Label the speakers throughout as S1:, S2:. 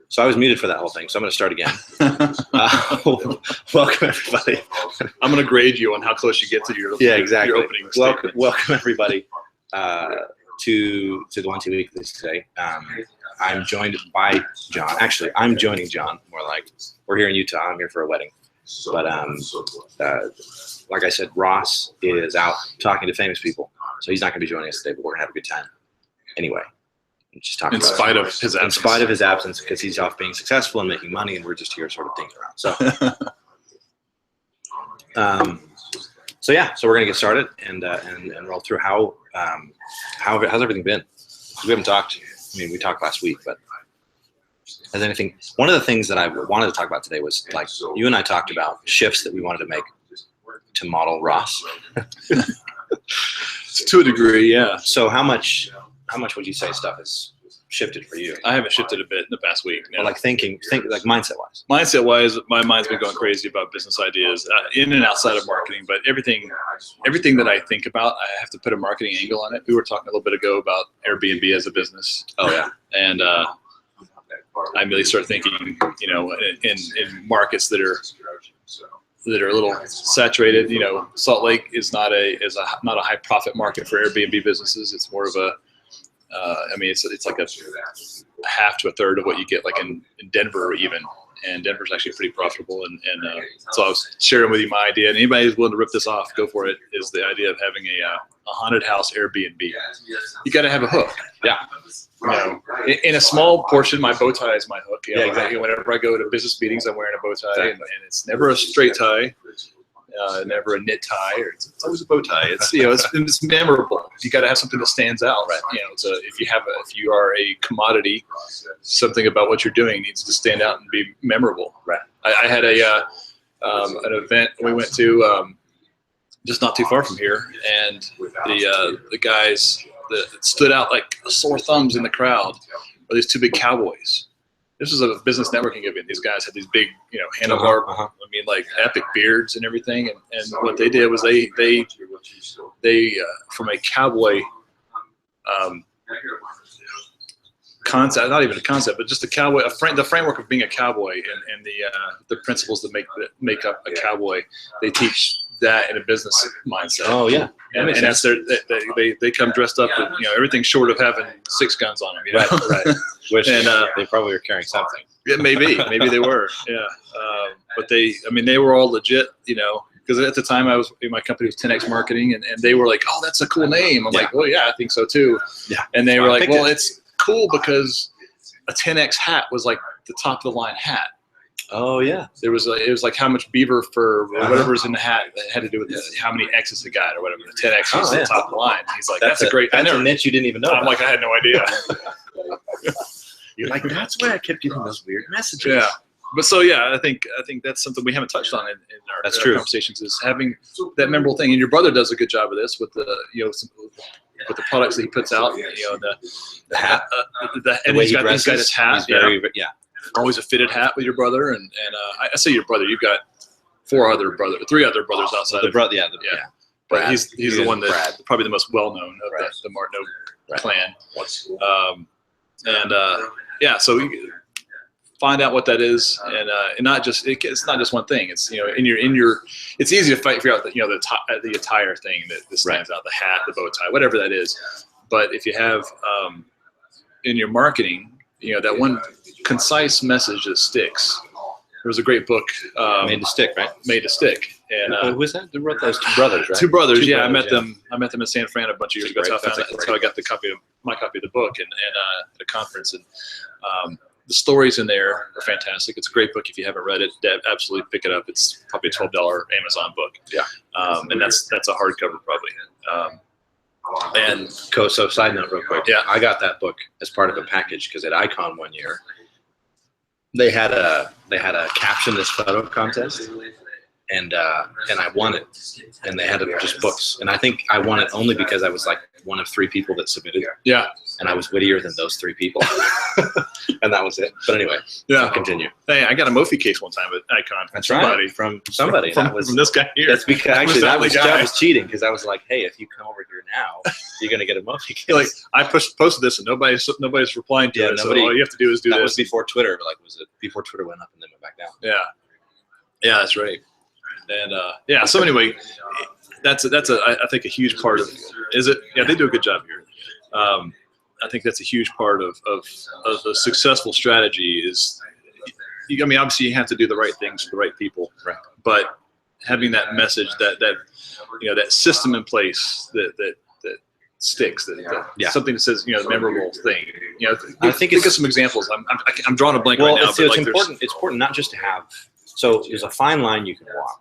S1: So I was muted for that whole thing, so I'm going to start again. Welcome, everybody.
S2: I'm going to grade you on how close you get to your opening
S1: statement. Welcome, everybody, to the Wunntee Weeklies today. I'm joined by John. Actually, I'm joining John, more like. We're here in Utah. I'm here for a wedding. But like I said, Ross is out talking to famous people, so he's not going to be joining us today, but we're going to have a good time. Anyway. Just talking
S2: in spite of his absence,
S1: because he's off being successful and making money, and we're just here sort of thinking around. So so we're gonna get started and roll through how's everything been? We haven't talked. I mean, we talked last week, but has anything? One of the things that I wanted to talk about today was like you and I talked about shifts that we wanted to make to model Ross.
S2: To a degree, yeah.
S1: So how much would you say stuff has shifted for you?
S2: I haven't shifted a bit in the past week. No.
S1: Well, like like mindset-wise.
S2: Mindset-wise, my mind's been going crazy about business ideas in and outside of marketing. But everything that I think about, I have to put a marketing angle on it. We were talking a little bit ago about Airbnb as a business.
S1: Oh yeah.
S2: And I immediately start thinking, in markets that are a little saturated. Salt Lake is not a high profit market for Airbnb businesses. It's more of a it's like a half to a third of what you get like in Denver even, and Denver's actually pretty profitable. And so I was sharing with you my idea, and anybody who's willing to rip this off, go for it. Is the idea of having a haunted house Airbnb? You got to have a hook.
S1: Yeah.
S2: In a small portion, my bow tie is my hook.
S1: Yeah, exactly.
S2: Whenever I go to business meetings, I'm wearing a bow tie, and it's never a straight tie. Never a knit tie, or it's always a bow tie. It's memorable. You got to have something that stands out, right? If you are a commodity, something about what you're doing needs to stand out and be memorable, right? I had an event we went to just not too far from here, and the guys that stood out like sore thumbs in the crowd are these two big cowboys. This was a business networking event. These guys had these big, handlebar, like epic beards and everything. And what they did was they from a cowboy concept, not even a concept, but just the cowboy, the framework of being a cowboy and the principles that make up a cowboy. They teach that in a business mindset.
S1: Oh yeah.
S2: And that's they come dressed up with everything short of having 6 guns on them.
S1: Right. Which they probably were carrying something.
S2: Yeah, maybe they were. Yeah, but they were all legit. Because at the time my company was 10X Marketing, and they were like, oh, that's a cool name. I'm like, well, yeah, I think so too.
S1: Yeah.
S2: And they were like, well, it's cool because a 10X hat was like the top of the line hat.
S1: Oh yeah,
S2: it was like how much beaver fur or whatever's in the hat that had to do with how many X's it got or whatever. The 10X was the top of the line. He's like, that's a great.
S1: That's a niche you didn't even know.
S2: I'm like, I had no idea.
S1: You're like, that's why I kept getting those weird messages.
S2: Yeah, but so yeah, I think that's something we haven't touched on in our conversations, is having that memorable thing. And your brother does a good job of this with the with the products that he puts out. The
S1: hat,
S2: and he's got his hat.
S1: He's very
S2: always a fitted hat with your brother, and I say your brother. You've got 3 other brothers outside of
S1: brother. Yeah.
S2: But Brad, he's the one that probably the most well known of the Martineau clan. So we find out what that is, and not just it's not just one thing. It's it's easy to figure out the attire thing that stands out, the hat, the bow tie, whatever that is. But if you have in your marketing, that one concise message that sticks. There was a great book,
S1: Made to Stick, right?
S2: Made to Stick. And
S1: who was that? Who wrote those? 2 brothers, right?
S2: 2 brothers. I met them in San Fran a bunch of years ago. That's how I got my copy of the book and at a conference. And the stories in there are fantastic. It's a great book. If you haven't read it, absolutely pick it up. It's probably a $12 Amazon book.
S1: Yeah.
S2: And that's a hardcover probably.
S1: So side note real quick.
S2: Yeah.
S1: I got that book as part of a package because at Icon one year they had a caption this photo contest, and I won it, and they had just books, and I think I won it only because I was like one of 3 people that submitted.
S2: Yeah.
S1: And I was wittier than those 3 people. and that was it. But anyway,
S2: Yeah.
S1: continue.
S2: Hey, I got a Mophie case one time at Icon.
S1: That's right. From somebody.
S2: From
S1: This
S2: guy here.
S1: That's because actually that was
S2: guy.
S1: cheating because I was like, hey, if you come over here now, you're gonna get a Mophie case.
S2: Like I posted this and nobody's replying to it. So all you have to do is do
S1: that
S2: this.
S1: Was before Twitter. Like, was it before Twitter went up and then went back down?
S2: Yeah, that's right. And so anyway, that's I think a huge part of it. Yeah, they do a good job here. I think that's a huge part of a successful strategy is, I mean, obviously you have to do the right things for the right people,
S1: right? But
S2: having that message, that system in place that sticks, something that says, memorable thing. I think of some examples. I'm drawing a blank right now.
S1: It's important. It's important not just to have. So there's a fine line you can walk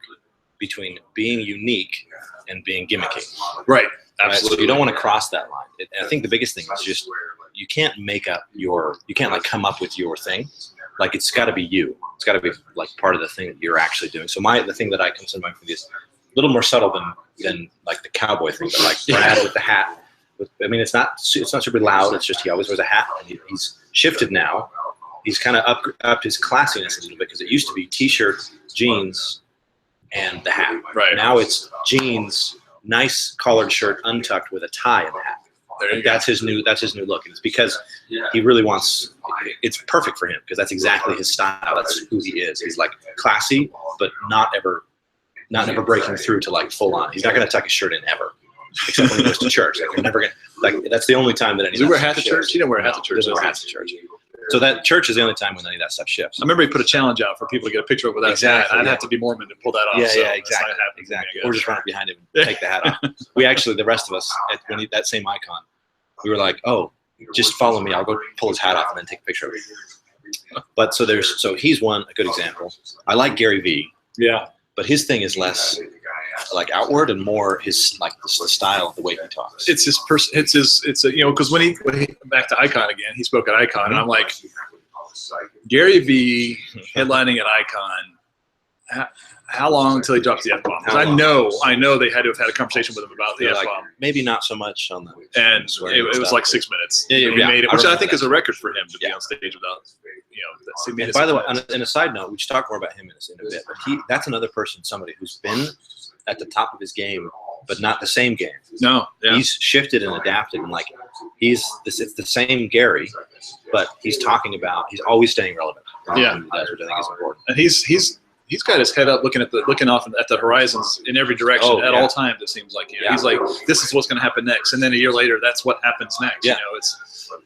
S1: between being unique and being gimmicky.
S2: Right.
S1: Absolutely.
S2: Right?
S1: So you don't want to cross that line. I think the biggest thing is just you can't come up with your thing. Like it's got to be you. It's got to be like part of the thing that you're actually doing. So the thing that I comes to mind for this, a little more subtle than like the cowboy thing, but like Brad with the hat. I mean, it's not super loud. It's just he always wears a hat, and he's shifted now. He's kind of upped his classiness a little bit because it used to be t-shirt, jeans, and the hat.
S2: Right.
S1: Now it's jeans, nice collared shirt, untucked with a tie and the hat. That's his new look, and it's because he really wants. It's perfect for him because that's exactly his style. That's who he is. He's like classy, but not ever breaking through to like full on. He's not going to tuck his shirt in ever, except when he goes to church. Like, you're never gonna that's the only time that any.
S2: Does he wear hats to church? He didn't wear hats to church.
S1: He doesn't wear hats to church. So that church is the only time when any of that stuff shifts.
S2: I remember he put a challenge out for people to get a picture of without that. I'd have to be Mormon to pull that off.
S1: Exactly. Or just run up behind him and take the hat off. We actually, the rest of us, that same icon, we were like, oh, just follow me. I'll go pull his hat off and then take a picture of it. But so he's a good example. I like Gary Vee.
S2: Yeah.
S1: But his thing is less like outward and more his like the style of the way he talks.
S2: It's his person. It's because when he back to Icon again, he spoke at Icon, and I'm like, Gary Vee headlining at Icon. How long until he drops the F-bomb? Because I know they had to have had a conversation with him about the F-bomb.
S1: Maybe not so much on the.
S2: And it was like 6 minutes.
S1: Yeah,
S2: he made it, which I think is a record for him to be on stage without.
S1: And by the way, on a side note, we should talk more about him in a bit. But that's another person, somebody who's been at the top of his game, but not the same game.
S2: No, yeah.
S1: He's shifted and adapted, and like it's the same Gary, but he's always staying relevant.
S2: Yeah,
S1: which I think is important.
S2: And he's got his head up, looking off at the horizons in every direction at all times. It seems like he's like, this is what's going to happen next, and then a year later, that's what happens next.
S1: Yeah.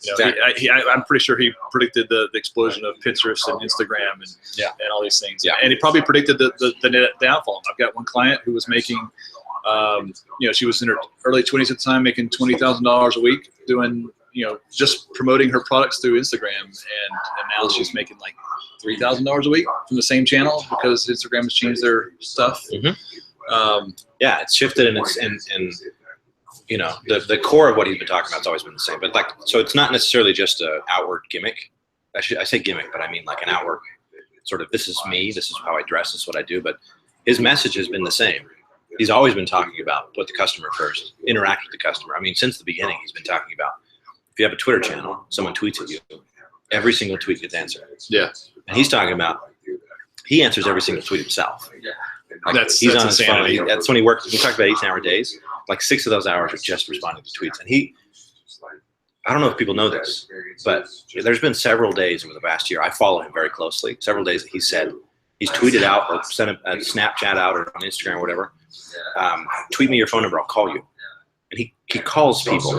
S2: Exactly. I'm pretty sure he predicted the explosion of Pinterest and Instagram and all these things.
S1: Yeah.
S2: And he probably predicted the downfall. I've got one client who was making, she was in her early 20s at the time, making $20,000 a week doing, just promoting her products through Instagram. And now she's making like $3,000 a week from the same channel because Instagram has changed their stuff.
S1: Mm-hmm. It's shifted and the core of what he's been talking about has always been the same. But so it's not necessarily just an outward gimmick. I say gimmick, but I mean like an outward sort of, this is me, this is how I dress, this is what I do. But his message has been the same. He's always been talking about put the customer first, interact with the customer. I mean, since the beginning, he's been talking about if you have a Twitter channel, someone tweets at you, every single tweet gets answered.
S2: Yeah.
S1: And he's talking about, he answers every single tweet himself. Like
S2: He's on
S1: his phone. That's when he works. We talked about 18-hour days. Like 6 of those hours are just responding to tweets. And I don't know if people know this, but there's been several days over the past year. I follow him very closely. Several days that he said, he's tweeted out or sent a Snapchat out or on Instagram or whatever. Tweet me your phone number. I'll call you. And he calls people,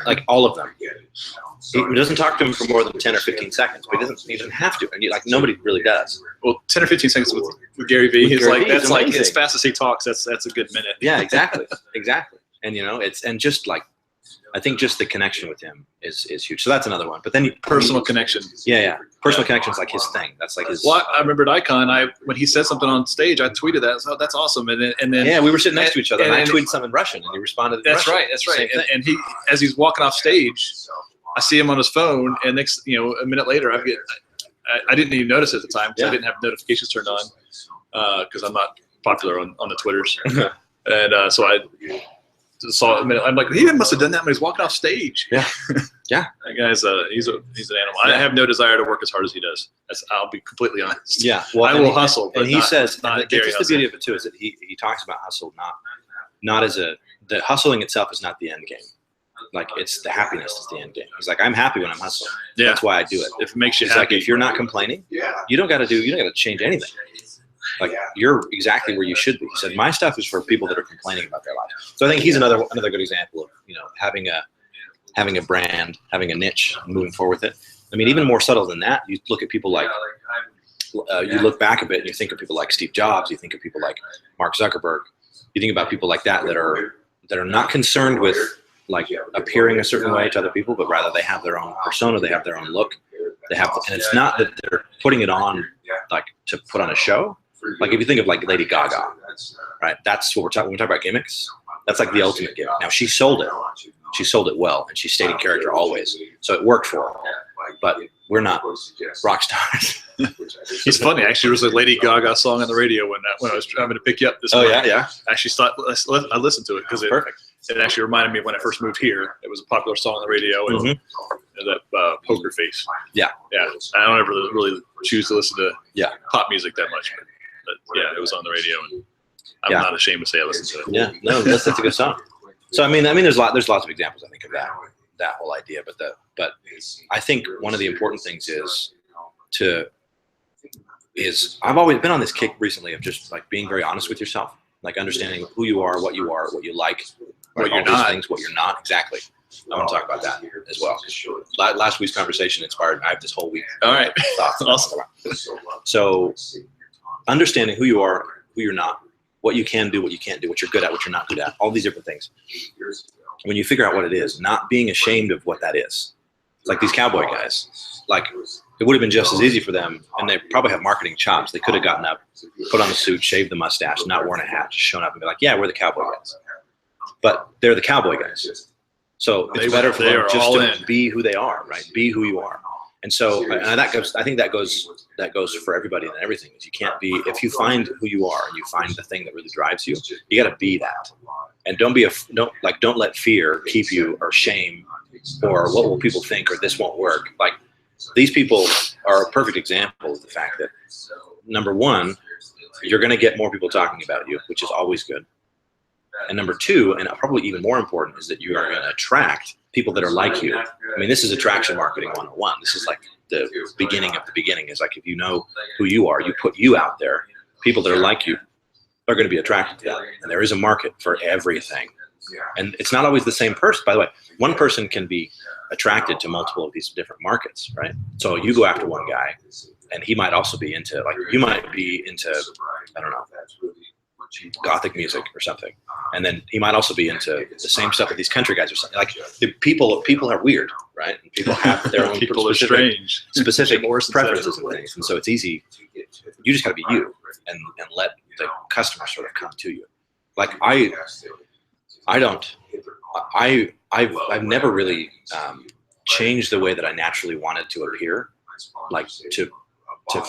S1: like all of them. He doesn't talk to them for more than 10 or 15 seconds, but he doesn't have to. And nobody really does.
S2: Well, 10 or 15 seconds with Gary Vee, that's like as fast as he talks, that's a good minute.
S1: Yeah, exactly. And I think just the connection with him is huge. So that's another one. But then
S2: personal connection.
S1: Yeah. Personal connection is like his thing. That's like his.
S2: Well, I remember at Icon, when he said something on stage, I tweeted that. So that's awesome. And then
S1: we were sitting next to each other, and I tweeted something in Russian, and he responded in
S2: Russian. That's right. And he, as he's walking off stage, I see him on his phone, and next, a minute later, I didn't even notice at the time because I didn't have notifications turned on because I'm not popular on the Twitters, and so saw him. I'm like, he must have done that when he's walking off stage.
S1: Yeah. Yeah.
S2: That guy's he's an animal. I have no desire to work as hard as he does. I'll be completely honest.
S1: Yeah. Well,
S2: I will hustle. But
S1: and he says,
S2: not
S1: that's just the beauty of it too, is that he talks about hustle, not as the hustling itself is not the end game. Like, it's the happiness is the end game. He's like, I'm happy when I'm hustling.
S2: Yeah.
S1: That's why I do it.
S2: If it makes you
S1: He's
S2: happy.
S1: like, if you're not complaining, you don't got to change anything. Like, you're exactly where you should be. He said, my stuff is for people that are complaining about their life. So I think he's another good example of, having a brand, having a niche, and moving forward with it. I mean, even more subtle than that, you look at people like, you look back a bit and you think of people like Steve Jobs, you think of people like Mark Zuckerberg, you think about people like that are not concerned with like appearing a certain way to other people, but rather they have their own persona, they have their own look, and it's not that they're putting it on like to put on a show. Like, if you think of like Lady Gaga, right? That's what we're talking. When we talk about gimmicks, that's like the ultimate gimmick. Now, she sold it. She sold it well, and she stayed in character always, so it worked for her. But we're not rock stars.
S2: It's funny, actually. There was a Lady Gaga song on the radio when I was having to pick you up this morning.
S1: Oh yeah.
S2: I actually I listened to it because it actually reminded me of when I first moved here. It was a popular song on the radio, and that Poker Face.
S1: Yeah.
S2: I don't ever really choose to listen to pop music that much, but yeah, it was on the radio, and I'm not ashamed to say I listened to it.
S1: Yeah, no, that's a good song. So I mean, there's lots of examples, I think, of that whole idea. But I think one of the important things is I've always been on this kick recently of just like being very honest with yourself, like understanding who you are, what you like,
S2: what you're not,
S1: things, what you're not. Exactly. I want to talk about that as well. Last week's conversation inspired me. I have this whole week.
S2: All right.
S1: Awesome. So understanding who you are, who you're not, what you can do, what you can't do, what you're good at, what you're not good at, all these different things. When you figure out what it is, not being ashamed of what that is. Like these cowboy guys, like it would have been just as easy for them, and they probably have marketing chops. They could have gotten up, put on the suit, shaved the mustache, not worn a hat, just shown up and be like, yeah, we're the cowboy guys. But they're the cowboy guys. So it's better for them just to be who they are, right? Be who you are. And so, and I think that goes for everybody and everything. Is you can't be, if you find who you are and you find the thing that really drives you, you got to be that. And don't let fear keep you, or shame, or what will people think, or this won't work. Like, these people are a perfect example of the fact that, number one, you're going to get more people talking about you, which is always good. And number two, and probably even more important, is that you are going to attract people that are like you. I mean, this is attraction marketing 101. This is like the beginning of the beginning. Is like, if you know who you are, you put you out there, people that are like you are going to be attracted to that. And there is a market for everything. And it's not always the same person. By the way, one person can be attracted to multiple of these different markets, right? So you go after one guy, and he might also be into, like, you might be into, I don't know, Gothic music or something, and then he might also be into the same stuff that these country guys are saying. Like, the people are weird, right? And people have their own
S2: people are strange,
S1: specific preferences and things, and so it's easy. You just got to be you, and let the customer sort of come to you. Like, I've never really changed the way that I naturally wanted to appear, like to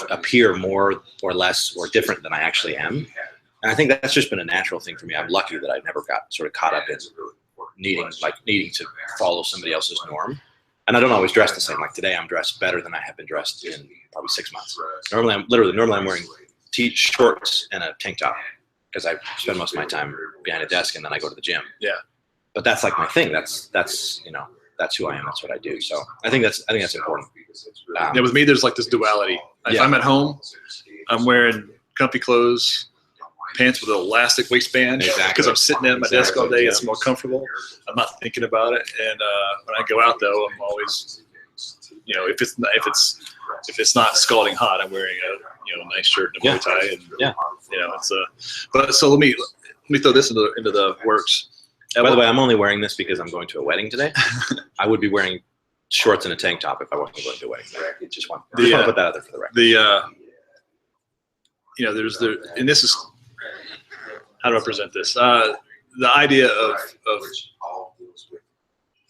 S1: appear more or less or different than I actually am. And I think that's just been a natural thing for me. I'm lucky that I never got sort of caught up in needing to follow somebody else's norm. And I don't always dress the same. Like today, I'm dressed better than I have been dressed in probably 6 months. Normally I'm wearing shorts and a tank top because I spend most of my time behind a desk and then I go to the gym.
S2: Yeah.
S1: But that's like my thing. That's who I am. That's what I do. So I think that's important.
S2: Yeah, with me, there's like this duality. If I'm at home, I'm wearing comfy clothes, pants with an elastic waistband, because I'm sitting at my desk all day. It's more comfortable. I'm not thinking about it. And when I go out, though, I'm always, if it's not scalding hot, I'm wearing a nice shirt and a bow tie, and it's But so let me throw this into the works.
S1: By the way, I'm only wearing this because I'm going to a wedding today. I would be wearing shorts and a tank top if I wasn't going to a wedding. Just want to put that out there for the record. And this is, how do I present this? The idea of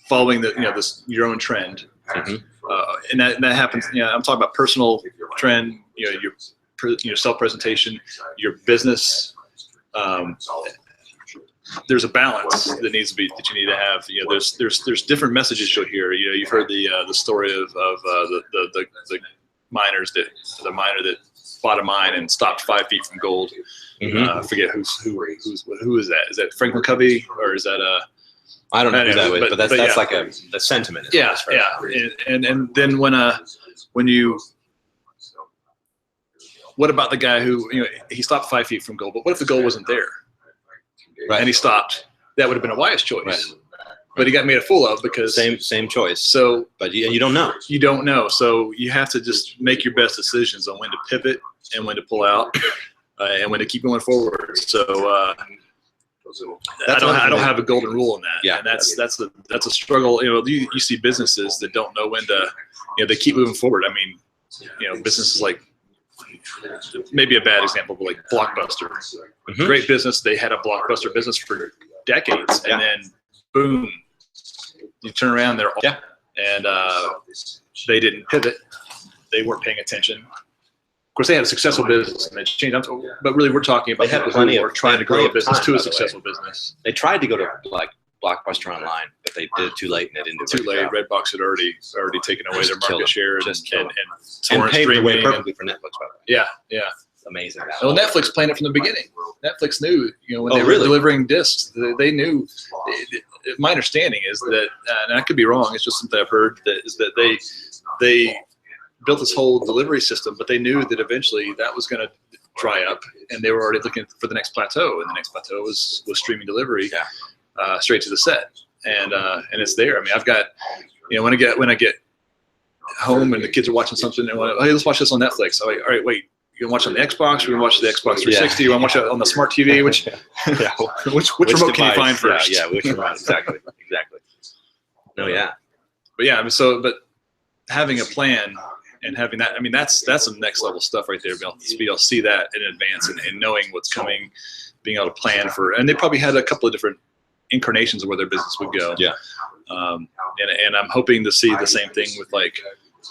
S1: following your own trend, and that happens. I'm talking about personal trend. Your self-presentation, your business.
S2: there's a balance that needs to be, that you need to have. You know, there's different messages you'll hear. You know, you've heard the story of the miners that the miner that bought a mine and stopped 5 feet from gold. I forget who is that? Is that Franklin Covey, or is that
S1: I don't know who that was, but that's like the sentiment.
S2: Yeah, and then when you, what about the guy who, you know, he stopped 5 feet from gold, but what if the gold wasn't there? Right. And he stopped? That would have been a wise choice. Right. But he got made a fool of because
S1: same choice.
S2: So,
S1: but you don't know.
S2: You don't know. So you have to just make your best decisions on when to pivot and when to pull out, and when to keep going forward. So I don't have a golden rule in that.
S1: Yeah,
S2: and that's a struggle. You know, you see businesses that don't know when to. You know, they keep moving forward. I mean, you know, businesses like, maybe a bad example, but like Blockbuster, great business. They had a Blockbuster business for decades, and then boom, you turn around, they're all, and they didn't pivot. They weren't paying attention. Of course, they had a successful business and they changed. But really, we're talking about people who are trying to grow a business to a successful business.
S1: They tried to go to like Blockbuster Online, but they did it too late, and it didn't do
S2: too late. Redbox had already taken away their market share, and
S1: paved the way perfectly for Netflix. By the way.
S2: Yeah.
S1: Amazing.
S2: Well, Netflix planned it from the beginning. Netflix knew, you know, when they were delivering discs, they knew. My understanding is that, and I could be wrong, it's just something I've heard, that they built this whole delivery system, but they knew that eventually that was going to dry up, and they were already looking for the next plateau, and the next plateau was streaming delivery, straight to the set, and it's there. I mean, I've got, you know, when I get home and the kids are watching something, and hey, let's watch this on Netflix. I'm like, all right, wait. You want to watch on the Xbox? Or you want to watch the Xbox 360? You want to watch it on the smart TV? Which remote can you find first?
S1: Yeah, which remote? Exactly. No, yeah.
S2: But yeah, I mean, but having a plan and having that, I mean, that's some next level stuff right there. Be able to see that in advance and knowing what's coming, being able to plan for, and they probably had a couple of different incarnations of where their business would go. Yeah. And I'm hoping to see the same thing with, like,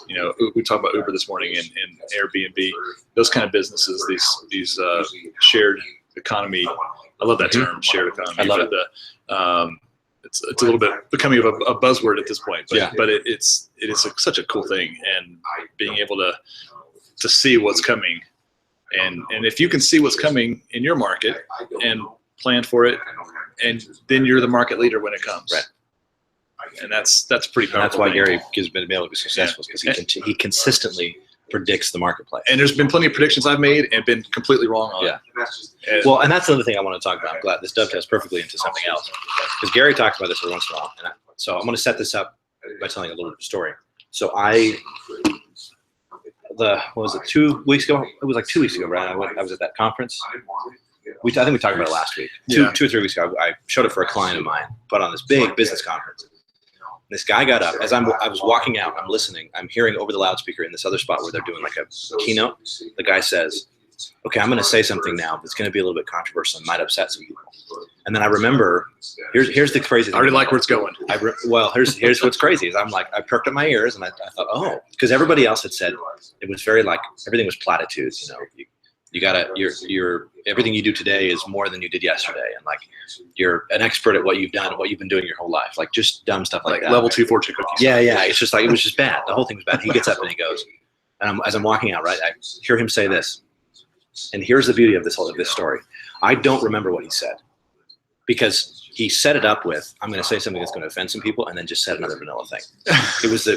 S2: you know, we talked about Uber this morning and Airbnb, those kind of businesses, these shared economy. I love that term, shared economy.
S1: I love it.
S2: It's a little bit becoming of a buzzword at this point, but it is such a cool thing, and being able to see what's coming, and if you can see what's coming in your market and plan for it, and then you're the market leader when it comes. Right. And that's pretty powerful.
S1: And that's why Gary has been able to be successful, because he consistently predicts the marketplace.
S2: And there's been plenty of predictions I've made and been completely wrong on.
S1: Yeah. Well, and that's another thing I want to talk about. I'm glad this dovetails perfectly into something else, because Gary talks about this every once in a while. So I'm going to set this up by telling a little story. So what was it, 2 weeks ago? It was like 2 weeks ago, right? I was at that conference. I think we talked about it last week. Two or 3 weeks ago, I showed up for a client of mine, put on this big business conference. This guy got up as I was walking out. I'm listening. I'm hearing over the loudspeaker in this other spot where they're doing like a keynote. The guy says, "Okay, I'm going to say something now that's going to be a little bit controversial and might upset some people." And then I remember, here's the crazy thing.
S2: I already like where it's going.
S1: Here's what's crazy is I'm like, I perked up my ears and I thought, oh, because everybody else had said it was very like everything was platitudes. You know, you gotta you're everything you do today is more than you did yesterday, and like you're an expert at what you've done and what you've been doing your whole life, like just dumb stuff like that.
S2: Level 2 fortune cookies.
S1: Yeah. It's just like, it was just bad. The whole thing was bad. He gets up and he goes, and as I'm walking out, right, I hear him say this, and here's the beauty of this story. I don't remember what he said, because he set it up with, I'm going to say something that's going to offend some people, and then just said another vanilla thing.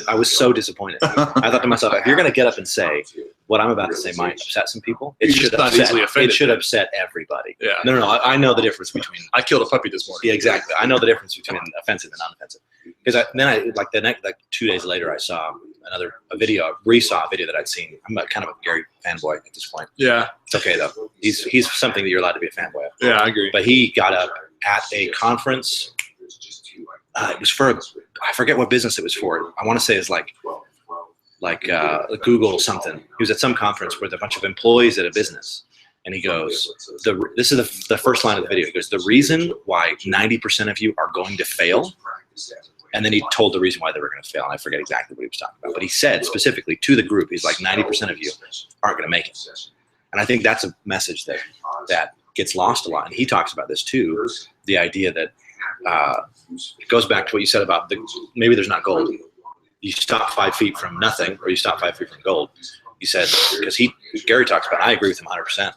S1: I was so disappointed. I thought to myself, if you're going to get up and say what I'm about to say might upset some people, it should upset everybody.
S2: Yeah.
S1: No, I know the difference between.
S2: I killed a puppy this morning.
S1: Yeah, exactly. I know the difference between offensive and non-offensive. Because then like 2 days later, I saw resaw a video that I'd seen. I'm kind of a Gary fanboy at this point.
S2: Yeah.
S1: It's okay though. He's something that you're allowed to be a fanboy of.
S2: Yeah, I agree.
S1: But he got up at a conference. It was for, I forget what business it was for. I want to say it's like Google or something. He was at some conference with a bunch of employees at a business. And he goes, this is the first line of the video. He goes, the reason why 90% of you are going to fail. And then he told the reason why they were going to fail. And I forget exactly what he was talking about. But he said specifically to the group, he's like, 90% of you aren't going to make it. And I think that's a message that gets lost a lot. And he talks about this too. the idea that it goes back to what you said about maybe there's not gold. You stop 5 feet from nothing, or you stop 5 feet from gold. You said, because Gary talks about, I agree with him 100%.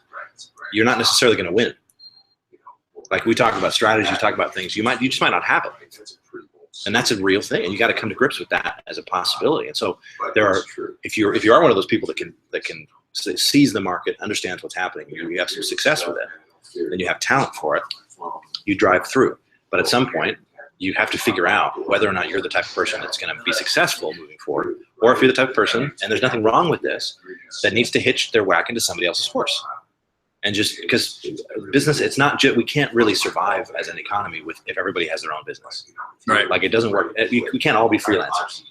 S1: You're not necessarily going to win. Like we talk about strategy, talk about things, you just might not have it. And that's a real thing. And you got to come to grips with that as a possibility. And so if you are one of those people that can seize the market, understands what's happening, you have some success with it, then you have talent for it, you drive through. But at some point, you have to figure out whether or not you're the type of person that's going to be successful moving forward, or if you're the type of person, and there's nothing wrong with this, that needs to hitch their whack into somebody else's horse. And just because business, it's not just, we can't really survive as an economy if everybody has their own business.
S2: Right.
S1: Like it doesn't work. We can't all be freelancers.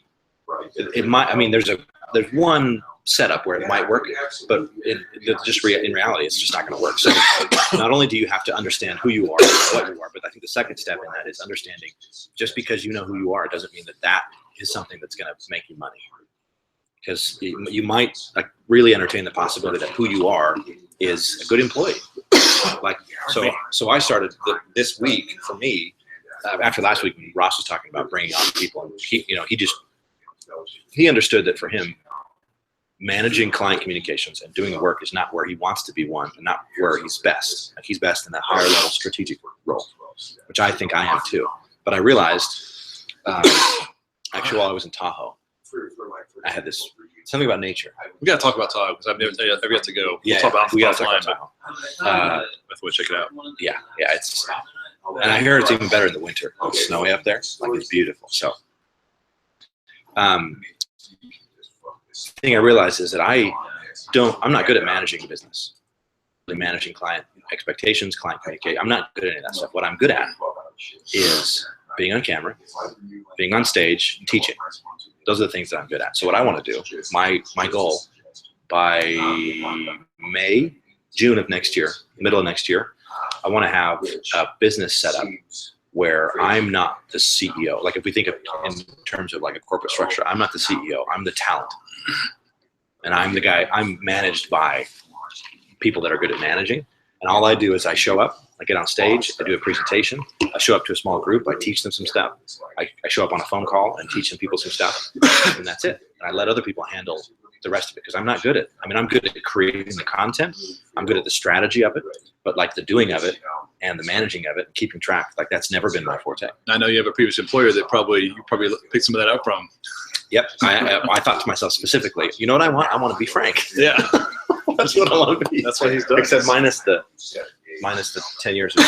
S1: It might, I mean, there's one setup where it might work, but in reality, it's just not going to work. So not only do you have to understand who you are and what you are, but I think the second step in that is understanding just because you know who you are doesn't mean that is something that's going to make you money. Because you might really entertain the possibility that who you are is a good employee. So I started this week for me, after last week when Ross was talking about bringing on people, and he understood that for him, managing client communications and doing the work is not where he wants to be, one, and not where he's best. Like he's best in that higher level strategic role, which I think I am too. But I realized, actually, while I was in Tahoe, I had something about nature.
S2: We got to talk about Tahoe because I've never yet to go.
S1: Yeah,
S2: we'll talk about
S1: we got to talk about Tahoe.
S2: We'll check it out.
S1: Yeah, it's, and I hear it's even better in the winter. It's snowy up there. Like it's beautiful. So, the thing I realized is that I'm not good at managing business, managing client expectations, client communication. I'm not good at any of that stuff. What I'm good at is being on camera, being on stage, and teaching. Those are the things that I'm good at. So what I want to do, my goal by June of next year, middle of next year, I want to have a business set up where I'm not the CEO. Like if we think of in terms of like a corporate structure, I'm not the CEO, I'm the talent. And I'm the guy, I'm managed by people that are good at managing. And all I do is I show up, I get on stage, I do a presentation, I show up to a small group, I teach them some stuff. I show up on a phone call and teach some people some stuff, and that's it. And I let other people handle the rest of it because I'm not good at, I'm good at creating the content, I'm good at the strategy of it, but like the doing of it and the managing of it and keeping track, like that's never been my forte.
S2: I know you have a previous employer that you probably picked some of that up from.
S1: Yep. I thought to myself specifically, you know what I want? I want to be Frank.
S2: Yeah.
S1: That's what I want to be.
S2: That's what he's done.
S1: Except minus the 10 years of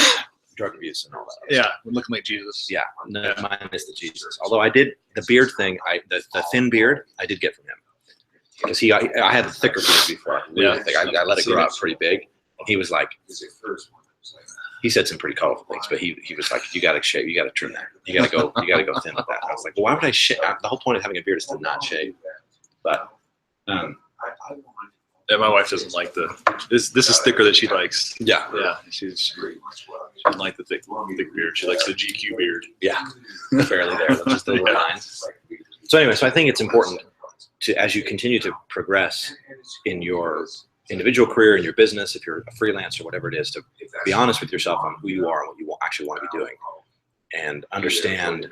S1: drug abuse and all that.
S2: Yeah, we're looking like Jesus.
S1: Yeah, minus the Jesus. Although I did the beard thing, the thin beard, I did get from him because I had a thicker beard before. Really thick. I let it grow out pretty big, and he was like, he said some pretty colorful things, but he was like, you got to shave, you got to trim that, you got to go thin with that. And I was like, well, why would I shave? The whole point of having a beard is to not shave. But
S2: yeah, my wife doesn't like this is thicker than she likes.
S1: Yeah.
S2: She doesn't like the thick beard. She likes the GQ beard.
S1: Yeah, fairly there. Just the little lines. So anyway, I think it's important to, as you continue to progress in your individual career, in your business, if you're a freelancer, whatever it is, to be honest with yourself on who you are and what you actually want to be doing, and understand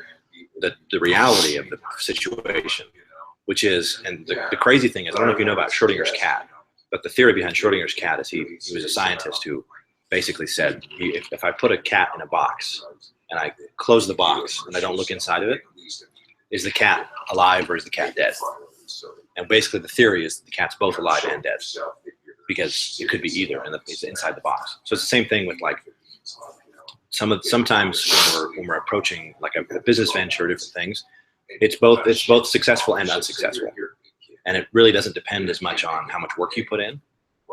S1: the reality of the situation, which is, and the crazy thing is, I don't know if you know about Schrodinger's cat, but the theory behind Schrodinger's cat is he was a scientist who basically said, if I put a cat in a box and I close the box and I don't look inside of it, is the cat alive or is the cat dead? And basically the theory is the cat's both alive and dead because it could be either, and it's inside the box. So it's the same thing with like sometimes when we're approaching like a business venture or different things, it's both successful and unsuccessful. And it really doesn't depend as much on how much work you put in.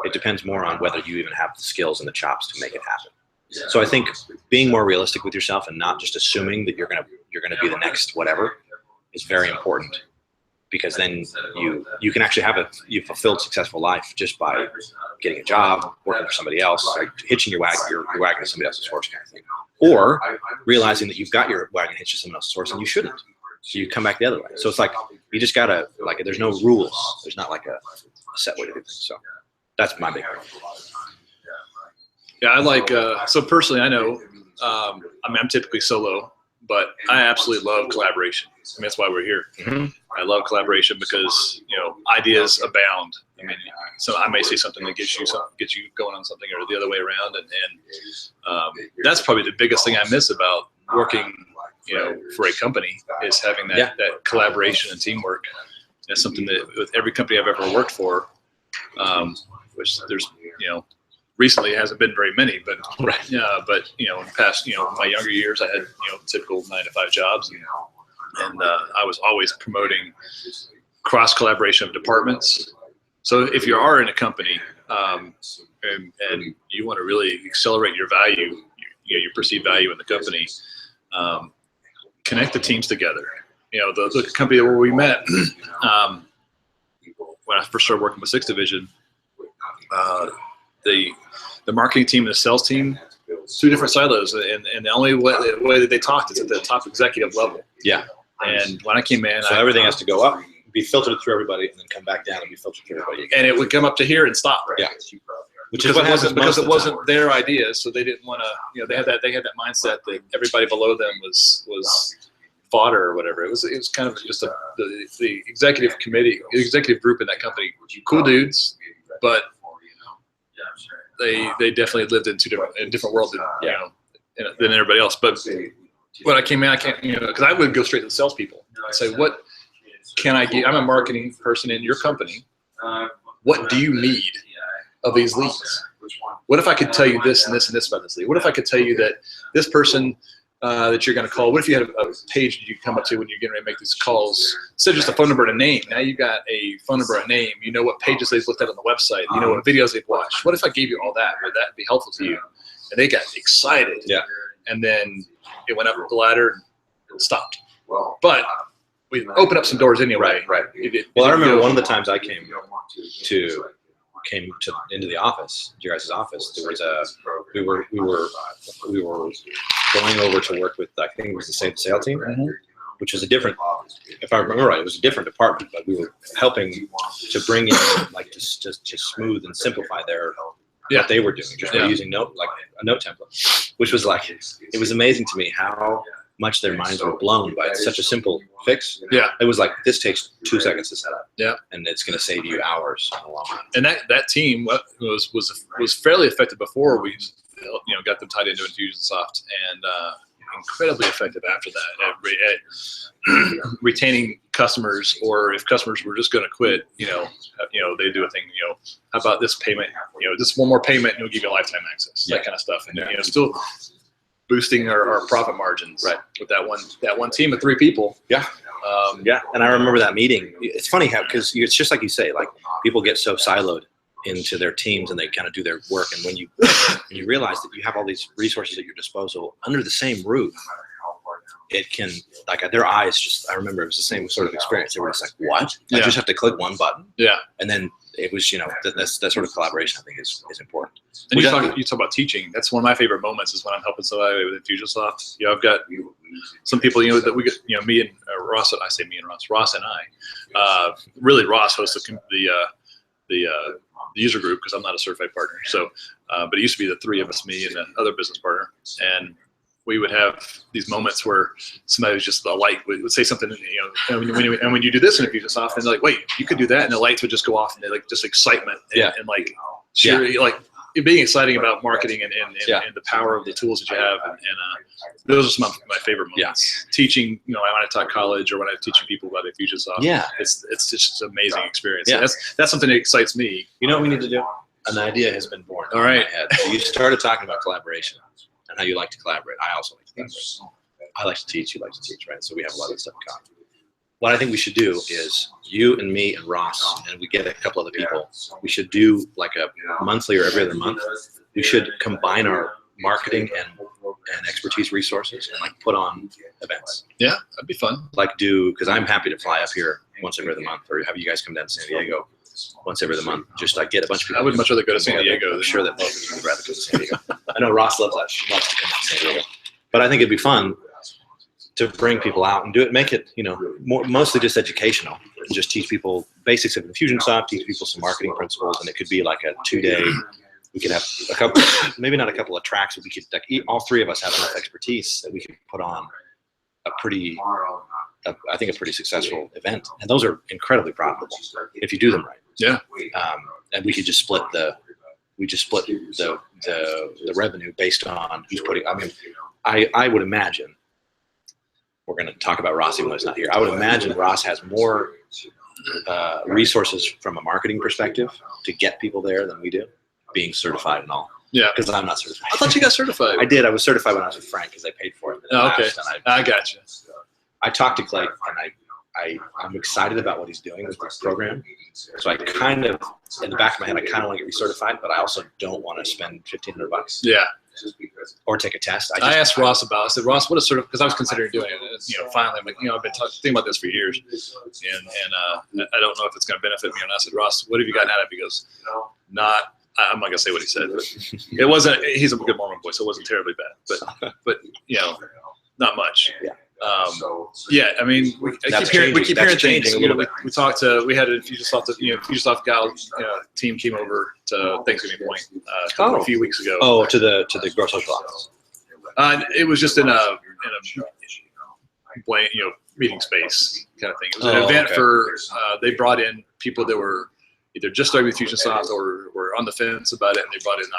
S1: It depends more on whether you even have the skills and the chops to make it happen. So I think being more realistic with yourself and not just assuming that you're gonna be the next whatever is very important, because then you can actually have a fulfilled, successful life just by getting a job, working for somebody else, like hitching your wagon to somebody else's horse kind of thing, or realizing that you've got your wagon hitched to someone else's horse and you shouldn't. So you come back the other way. So it's like you just gotta, like, there's no rules. There's not like a set way to do things. So that's my big thing.
S2: Yeah, I like so personally, I know I mean, I'm typically solo, but I absolutely love collaboration. I mean, that's why we're here.
S1: Mm-hmm.
S2: I love collaboration because, you know, ideas abound. I mean, so I may say something that gets you going on something, or the other way around. And that's probably the biggest thing I miss about working, you know, for a company, is having that collaboration and teamwork. That's something that with every company I've ever worked for, which there's, you know, recently hasn't been very many, but but you know, in the past, you know, my younger years, I had, you know, typical 9-to-5 jobs, and I was always promoting cross collaboration of departments. So if you are in a company and you want to really accelerate your value, your perceived value in the company, connect the teams together. You know, the company where we met, when I first started working with 6th Division, the marketing team and the sales team, 2 different silos, and the only way that they talked is at the top executive level.
S1: Yeah.
S2: And when I came in,
S1: so everything has to go up, be filtered through everybody, and then come back down and be filtered through everybody again.
S2: And it would come up to here and stop.
S1: Yeah. Which
S2: is what happens because it wasn't their idea, so they didn't want to. You know, they had that mindset that everybody below them was fodder or whatever. It was kind of just the executive committee, the executive group in that company, cool dudes, but they definitely lived in a different world than everybody else. But when I came in, I can't, you know, because I would go straight to the salespeople and say, what can I get? I'm a marketing person in your company. What do you need of these leads? What if I could tell you this and this and this about this lead? What if I could tell you that this person that you're going to call, what if you had a page that you come up to when you're getting ready to make these calls, instead of just a phone number and a name? Now you've got a phone number and a name. You know what pages they've looked at on the website. You know what videos they've watched. What if I gave you all that? Would that be helpful to you? And they got excited.
S1: Yeah. And
S2: then it went up the ladder and stopped. But we opened up some doors anyway.
S1: Right. Well, I remember one of the times I came into the office, your guys' office. There was we were going over to work with, I think it was the same sales team, which was a different, if I remember right, it was a different department, but we were helping to bring in, like, just smooth and simplify what they were doing, just by using a note template, which was like, it was amazing to me how much their minds were blown by such a simple fix.
S2: Yeah.
S1: It was like, this takes 2 seconds to set up.
S2: Yeah.
S1: And it's going to save you hours in the long run.
S2: And that team was fairly effective before we, you know, got them tied into Infusionsoft, and incredibly effective after that at retaining customers, or if customers were just going to quit, you know, they do a thing, you know, how about this payment, you know, just one more payment and we'll give you lifetime access, that kind of stuff. And, you know, still boosting our profit margins, right, with that one team of 3 people.
S1: Yeah. And I remember that meeting. It's funny how, because it's just like you say, like, people get so siloed into their teams and they kind of do their work. And when you realize that you have all these resources at your disposal under the same roof, it can, like, their eyes just, I remember it was the same sort of experience. They were just like, what? I just have to click one button. Yeah. And then it was, you know, that sort of collaboration, I think, is important.
S2: And you talk about teaching. That's one of my favorite moments, is when I'm helping somebody with Infusionsoft. You know, I've got some people, you know, that we get, you know, me and Ross, I say me and Ross and I, really Ross hosts the user group, because I'm not a certified partner. So, but it used to be the 3 of us, me and the other business partner. And we would have these moments where somebody was just, a light would say something, you know, and when you do this in Infusionsoft, and they're like, wait, you could do that, and the lights would just go off, and they're like, just excitement and like sheer, like, it being exciting about marketing and the power of the tools that you have, and those are some of my favorite moments. Teaching, you know, when I taught college, or when I'm teaching people about Infusionsoft, it's just an amazing experience. Yeah. That's something that excites me.
S1: You know what we need to do? An idea has been born. All right. In my head. You started talking about collaboration and how you like to collaborate. I also like to collaborate. I like to teach. You like to teach, right? So we have a lot of stuff in common. What I think we should do is, you and me and Ross, and we get a couple other people, we should do like a monthly or every other month. We should combine our marketing and expertise resources and, like, put on events.
S2: Yeah, that'd be fun.
S1: Like, because I'm happy to fly up here once every other month, or have you guys come down to San Diego once every other month. Just like get a bunch of people.
S2: I would much rather go to San Diego.
S1: I'm sure that both of you would rather go to San Diego. I know Ross loves that. She loves to come to San Diego. But I think it'd be fun to bring people out and do it, make it, you know, mostly just educational. Just teach people basics of Infusionsoft, teach people some marketing principles, and it could be like a 2-day we could have a couple, maybe not a couple of tracks, but we could like all three of us have enough expertise that we could put on a pretty, I think a pretty successful event, and those are incredibly profitable if you do them right.
S2: Yeah.
S1: And we could just split the revenue based on who's putting. I mean, I would imagine we're going to talk about Ross even though he's not here. I would imagine Ross has more resources from a marketing perspective to get people there than we do, being certified and all.
S2: Yeah.
S1: Because I'm not certified.
S2: I thought you got certified.
S1: I did. I was certified when I was with Frank because they paid for it.
S2: Oh, okay. I got you.
S1: I talked to Clay, and I'm excited about what he's doing with this program. So I kind of, in the back of my head, I kind of want to get recertified, but I also don't want to spend $1,500.
S2: Yeah.
S1: Or take a test.
S2: I asked Ross about it. I said, Ross, what is because I was considering doing it. Finally, I'm like, I've been thinking about this for years, and I don't know if it's going to benefit me or not. I said, Ross, what have you gotten out of it? He goes, not. I'm not going to say what he said, but it wasn't. He's a good Mormon boy, so it wasn't terribly bad. But not much.
S1: Yeah.
S2: Yeah, I mean, we keep hearing things. We talked to, we had a Infusionsoft gal team came over to Thanksgiving Point a few weeks ago.
S1: Oh, to the Grow Social office.
S2: It was just in a meeting space kind of thing. It was an event for they brought in people that were either just starting with Infusionsoft or were on the fence about it, and they brought in the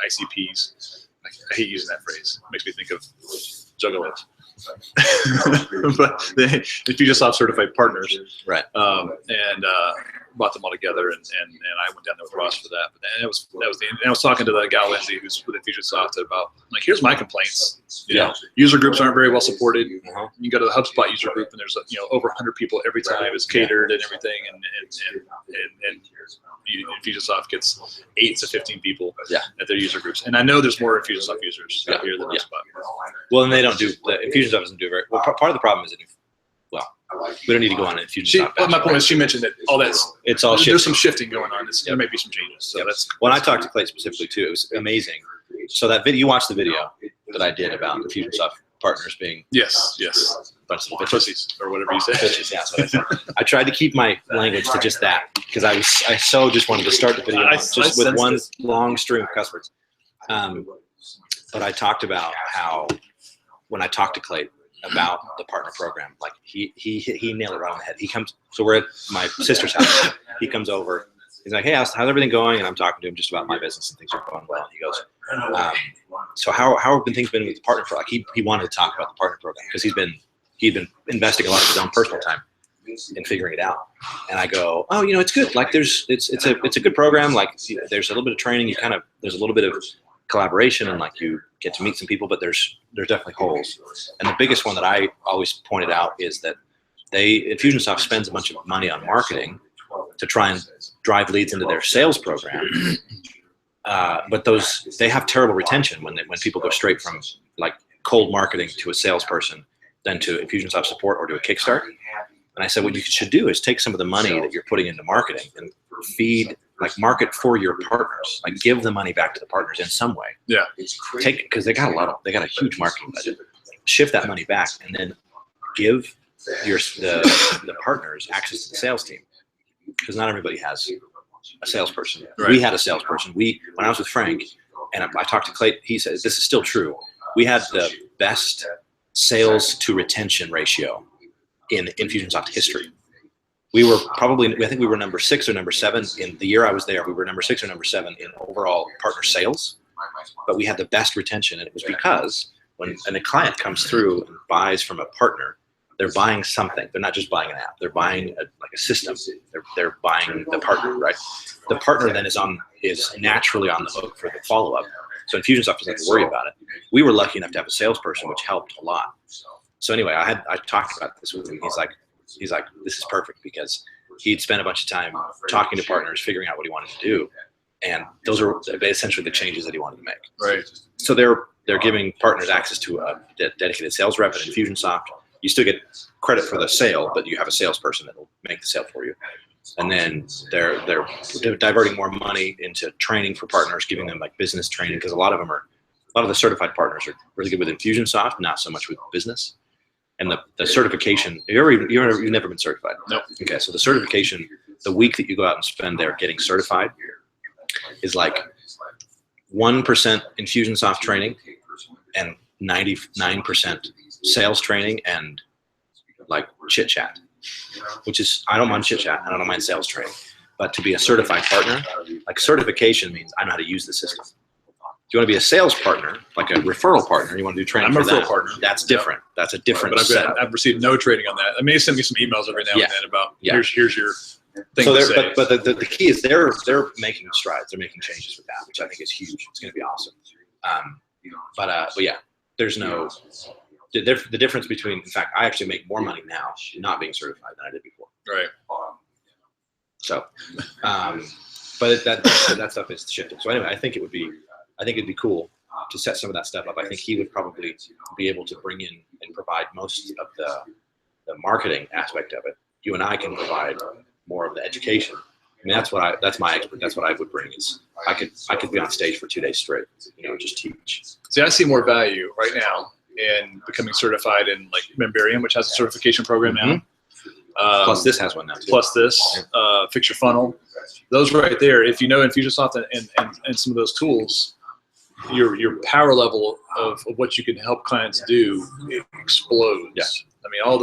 S2: ICPs. I hate using that phrase. It makes me think of juggalos. But the Infusionsoft certified partners,
S1: right?
S2: And brought them all together, and I went down there with Ross for that. But then I was talking to the gal Lindsay who's with Infusionsoft about like, here's my complaints. You know, user groups aren't very well supported. You go to the HubSpot user group, and there's over 100 people every time. It's catered and everything, and Infusionsoft gets 8 to 15 people at their user groups. And I know there's more Infusionsoft users out here than HubSpot.
S1: Well, and they don't do the Infusionsoft doesn't do very well. Part of the problem is that we don't need to go on Infusionsoft.
S2: My point is, she mentioned that
S1: it's all
S2: there's some shifting going on. There may be some changes. So that's
S1: when I talked to Clay specifically too. It was amazing. So that video, you watched the video that I did about Infusionsoft partners being
S2: yes,
S1: bunch of
S2: pussies or whatever you say.
S1: Bitches, yeah, that's what I said. I tried to keep my language to just that because I so just wanted to start the video just with one long string of cuss words. But I talked about how when I talked to Clay about the partner program, like he nailed it right on the head. He comes, so we're at my sister's house. He comes over. He's like, "Hey, how's everything going?" And I'm talking to him just about my business and things are going well. And he goes, "So how have things been with the partner program?" Like he wanted to talk about the partner program because he'd been investing a lot of his own personal time in figuring it out. And I go, "Oh, it's good. Like it's a good program. Like there's a little bit of training. There's a little bit of collaboration and like you get to meet some people, but there's definitely holes. And the biggest one that I always pointed out is that Infusionsoft spends a bunch of money on marketing to try and drive leads into their sales program. But they have terrible retention when people go straight from like cold marketing to a salesperson, then to Infusionsoft support or to a Kickstart. And I said, what you should do is take some of the money that you're putting into marketing and market for your partners, like give the money back to the partners in some way.
S2: Yeah.
S1: Because they got a huge marketing budget. Shift that money back and then give the partners access to the sales team. Because not everybody has a salesperson. Right. We had a salesperson. When I was with Frank and I talked to Clay, he said, this is still true. We had the best sales to retention ratio in Infusionsoft history. We were I think we were number 6 or number 7 in the year I was there. We were number 6 or number 7 in overall partner sales, but we had the best retention. And it was because when a client comes through and buys from a partner, they're buying something. They're not just buying an app. They're buying a system. They're buying the partner, right? The partner then is naturally on the hook for the follow-up. So Infusionsoft doesn't have to worry about it. We were lucky enough to have a salesperson, which helped a lot. So anyway, I talked about this with him. He's like, this is perfect because he'd spent a bunch of time talking to partners, figuring out what he wanted to do. And those are essentially the changes that he wanted to make.
S2: Right.
S1: So they're giving partners access to a dedicated sales rep at Infusionsoft. You still get credit for the sale, but you have a salesperson that will make the sale for you. And then they're diverting more money into training for partners, giving them like business training, because a lot of the certified partners are really good with Infusionsoft, not so much with business. And the certification, you've never been certified?
S2: No.
S1: Okay, so the certification, the week that you go out and spend there getting certified is like 1% Infusionsoft training and 99% sales training and like chit chat, which is, I don't mind chit chat. I don't mind sales training, but to be a certified partner, like certification means I know how to use the system. If you want to be a sales partner, like a referral partner, you want to do training for that, partner. That's different. That's a different setup.
S2: I've received no training on that. I mean, they send me some emails every now and then about here's your thing
S1: so
S2: to say.
S1: But the key is they're making strides. They're making changes with that, which I think is huge. It's going to be awesome. But yeah, there's no the difference between. In fact, I actually make more money now not being certified than I did before.
S2: Right.
S1: So, but that stuff is shifting. So anyway, I think it'd be cool to set some of that stuff up. I think he would probably be able to bring in and provide most of the marketing aspect of it. You and I can provide more of the education. I mean, that's my expert. That's what I would bring is I could be on stage for 2 days straight, just teach.
S2: See, I see more value right now in becoming certified in like Membarium, which has a certification program now.
S1: Plus this has one now too.
S2: Plus this, Fix Your Funnel. Those right there, if you know Infusionsoft and some of those tools, your power level of what you can help clients do explodes.
S1: Yeah.
S2: I mean, all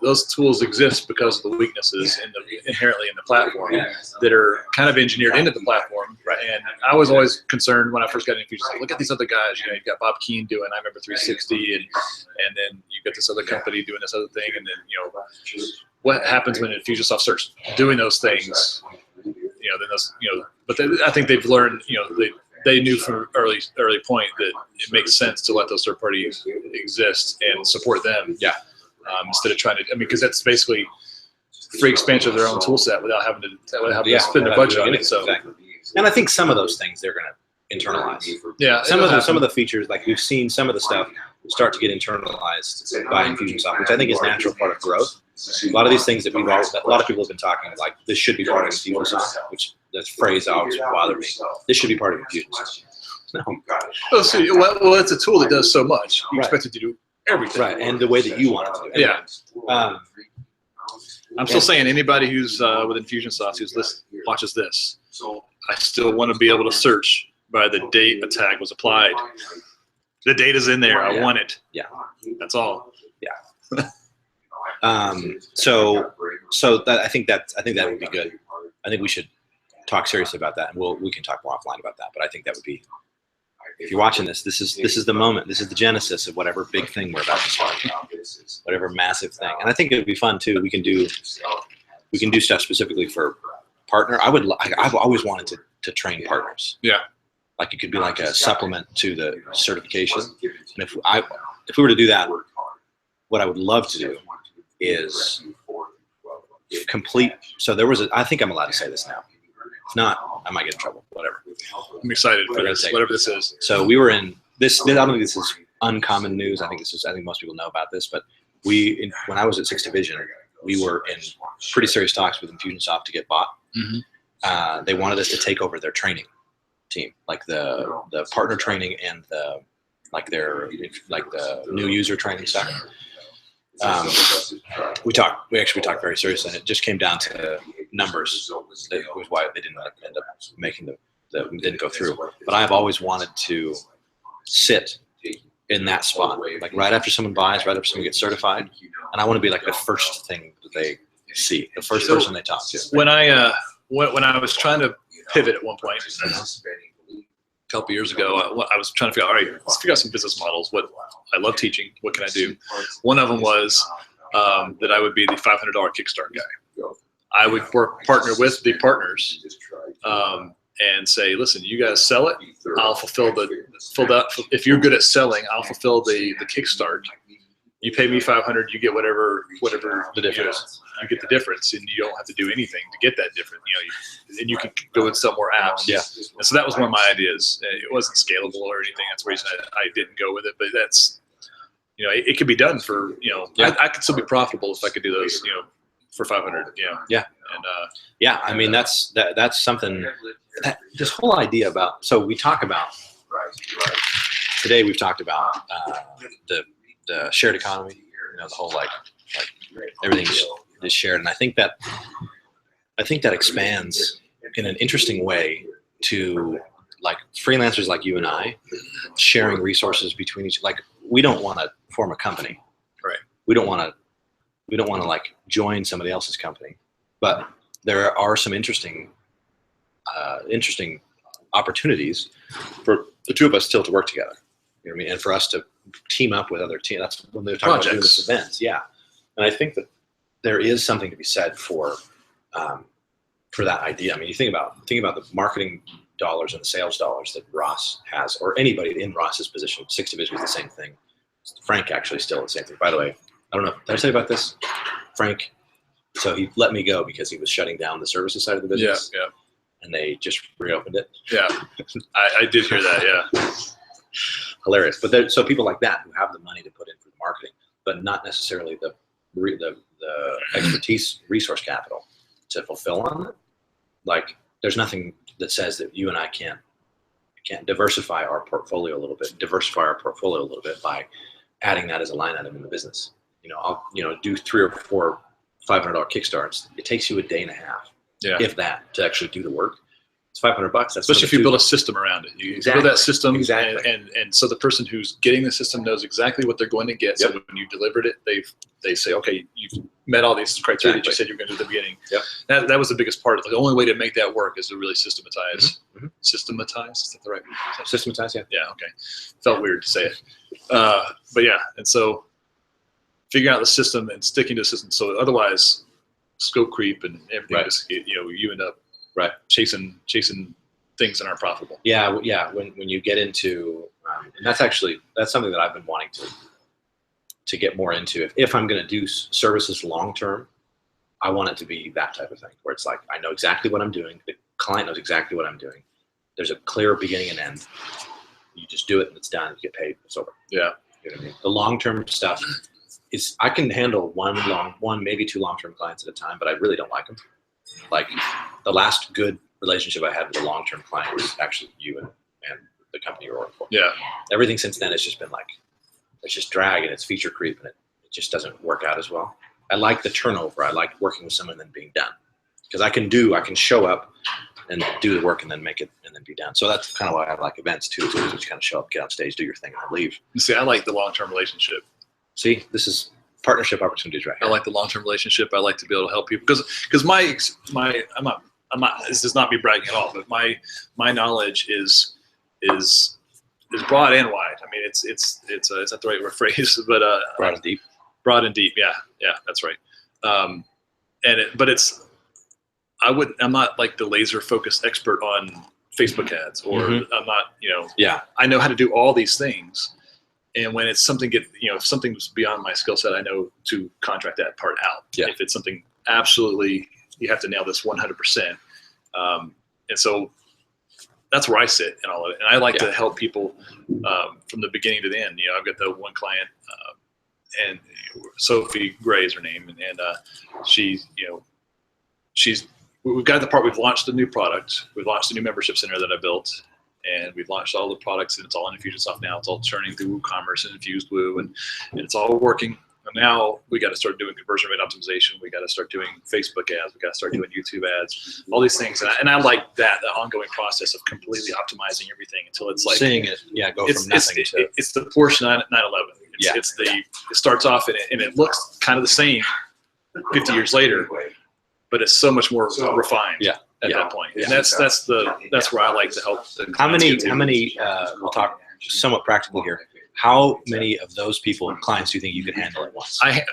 S2: those tools exist because of the weaknesses inherently in the platform that are kind of engineered into the platform.
S1: Right.
S2: And I was always concerned when I first got into Infusionsoft. Look at these other guys. You've got Bob Keane doing I Remember 360, and then you got this other company doing this other thing, and then what happens when Infusionsoft starts doing those things? But I think they've learned. They knew from an early point that it makes sense to let those third parties exist and support them.
S1: Yeah.
S2: Instead of trying to, because that's basically free expansion of their own tool set without having to spend a budget on it. So,
S1: exactly. And I think some of those things they're going to internalize.
S2: Yeah.
S1: Some of the features, like we've seen some of the stuff start to get internalized by Infusionsoft, which I think is natural part of growth. A lot of these things that a lot of people have been talking like this should be part of Infusionsoft, which that phrase always bothered me. This should be part of Infusionsoft. No.
S2: Well, it's a tool that does so much. You expect it to do everything.
S1: Right, and the way that you want it to do.
S2: Yeah. I'm still saying anybody who's with Infusionsoft watches this, I still want to be able to search by the date a tag was applied. The data's in there. I want it.
S1: Yeah.
S2: That's all.
S1: Yeah. So that I think that would be good. I think we should talk seriously about that, and we can talk more offline about that. But I think that would be, if you're watching this is the moment. This is the genesis of whatever big thing we're about to start, whatever massive thing. And I think it would be fun too. We can do stuff specifically for partner. I've always wanted to train partners.
S2: Yeah.
S1: Like it could be like a supplement to the certification. And if we were to do that, what I would love to do is complete. So I think I'm allowed to say this now. If not, I might get in trouble. Whatever.
S2: I'm excited for this, whatever this is.
S1: So we were in this. I don't think this is uncommon news. I think most people know about this. But when I was at 6th Division, we were in pretty serious talks with Infusionsoft to get bought. Mm-hmm. They wanted us to take over their training team, like the partner training and the new user training stuff. We talked very seriously, and it just came down to numbers. That was why they didn't end up making didn't go through. But I've always wanted to sit in that spot, like right after someone buys, right after someone gets certified, and I want to be like the first thing that they see, the first person they talk to.
S2: When I was trying to pivot at one point, a couple years ago, I was trying to figure out, all right, let's figure out some business models. What I love teaching. What can I do? One of them was that I would be the $500 Kickstart guy. I would partner with big partners and say, listen, you guys sell it. I'll fulfill if you're good at selling, I'll fulfill the Kickstart. You pay me $500, you get whatever
S1: the difference.
S2: You get the difference, and you don't have to do anything to get that difference. And you can go and sell more apps.
S1: Yeah.
S2: And so that was one of my ideas. It wasn't scalable or anything. That's the reason I didn't go with it. But that's, it could be done for, I could still be profitable if I could do those, for 500.
S1: Yeah. And I mean that's something. This whole idea about, so we talk about today. We've talked about the shared economy. The whole like everything's is shared, and I think that expands in an interesting way to like freelancers like you and I sharing resources between each. Like we don't want to form a company,
S2: right?
S1: We don't want to like join somebody else's company, but there are some interesting opportunities for the two of us still to work together. You know what I mean? And for us to team up with other teams. That's when they're talking about doing this events. Yeah. And I think that there is something to be said for that idea. I mean, you think about the marketing dollars and the sales dollars that Ross has, or anybody in Ross's position. 6 Division is the same thing. Frank actually still the same thing. By the way, I don't know. Did I say about this? Frank, so he let me go because he was shutting down the services side of the business.
S2: Yeah.
S1: And they just reopened it.
S2: Yeah. I did hear that. Yeah.
S1: Hilarious. But so people like that who have the money to put in for the marketing, but not necessarily the expertise, resource capital to fulfill on it. Like there's nothing that says that you and I can't diversify our portfolio a little bit by adding that as a line item in the business. I'll do 3 or 4 $500 kickstarts. It takes you a day and a half, if that, to actually do the work. It's $500. That's
S2: especially if you build a system around it. You build that system, and so the person who's getting the system knows exactly what they're going to get. So when you delivered it, they say, okay, you've met all these criteria that you said you were going to do at the beginning. Yep. That was the biggest part. The only way to make that work is to really systematize. Systematize, is that the right word?
S1: Systematize, yeah.
S2: Yeah, okay. Felt weird to say it. But yeah, and so figuring out the system and sticking to the system. So otherwise, scope creep and everything, just, you end up chasing things that aren't profitable. Yeah. When you get into, and that's something that I've been wanting to get more into. If I'm going to do services long term, I want it to be that type of thing where it's like I know exactly what I'm doing. The client knows exactly what I'm doing. There's a clear beginning and end. You just do it and it's done. You get paid. It's over. Yeah. You know what I mean? The long term stuff is I can handle one maybe 2 long term clients at a time, but I really don't like them. Like the last good relationship I had with a long-term client was actually you and the company you're working for. Yeah. Everything since then has just been like, it's just drag and it's feature creep and it just doesn't work out as well. I like the turnover. I like working with someone and then being done because I can show up and do the work and then make it and then be done. So that's kind of why I like events too. So you just kind of show up, get on stage, do your thing, and then leave. See, I like the long-term relationship. See, this is partnership opportunities right here. I like the long-term relationship. I like to be able to help people because I'm not. This does not be bragging at all, but my knowledge is broad and wide. I mean, it's not the right phrase, but broad and deep. Broad and deep. Yeah, that's right. I'm not like the laser focused expert on Facebook ads, or I'm not. I know how to do all these things. And when it's something if something's beyond my skill set, I know to contract that part out. Yeah. If it's something absolutely, you have to nail this 100%. And so that's where I sit in all of it. And I like to help people from the beginning to the end. I've got the one client, and Sophie Gray is her name, and we've got the part. We've launched a new product. We've launched a new membership center that I built. And we've launched all the products, and it's all in Infusionsoft now. It's all turning through WooCommerce and Infused Woo, and it's all working. And now we got to start doing conversion rate optimization. We got to start doing Facebook ads. We got to start doing YouTube ads. All these things, and I like the ongoing process of completely optimizing everything until it's like seeing it. Yeah, go from nothing to. It's the Porsche 911. It starts off and it looks kind of the same 50 years later, but it's so much more refined. Yeah. At that point, and that's where I like to help. How many? We'll talk somewhat practically here. How many of those clients do you think you could handle at once? At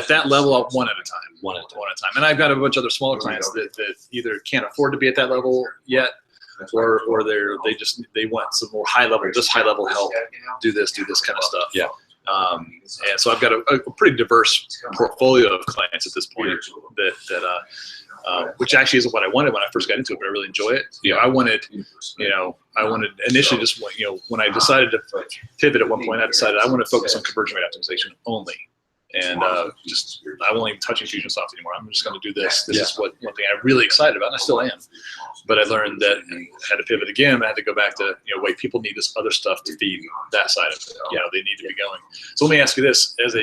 S2: that level, one at a time. One at a time. And I've got a bunch of other smaller clients that either can't afford to be at that level yet, or they want some more high level help. Do this kind of stuff. Yeah. And so I've got a pretty diverse portfolio of clients at this point which actually isn't what I wanted when I first got into it, but I really enjoy it. I wanted initially just, when I decided to pivot at one point, I decided I want to focus on conversion rate optimization only. And I won't even touch Infusionsoft anymore. I'm just going to do this. This is one thing I'm really excited about, and I still am. But I learned that I had to pivot again. I had to go back to, people need this other stuff to feed that side of it. They need to be going. So let me ask you this: as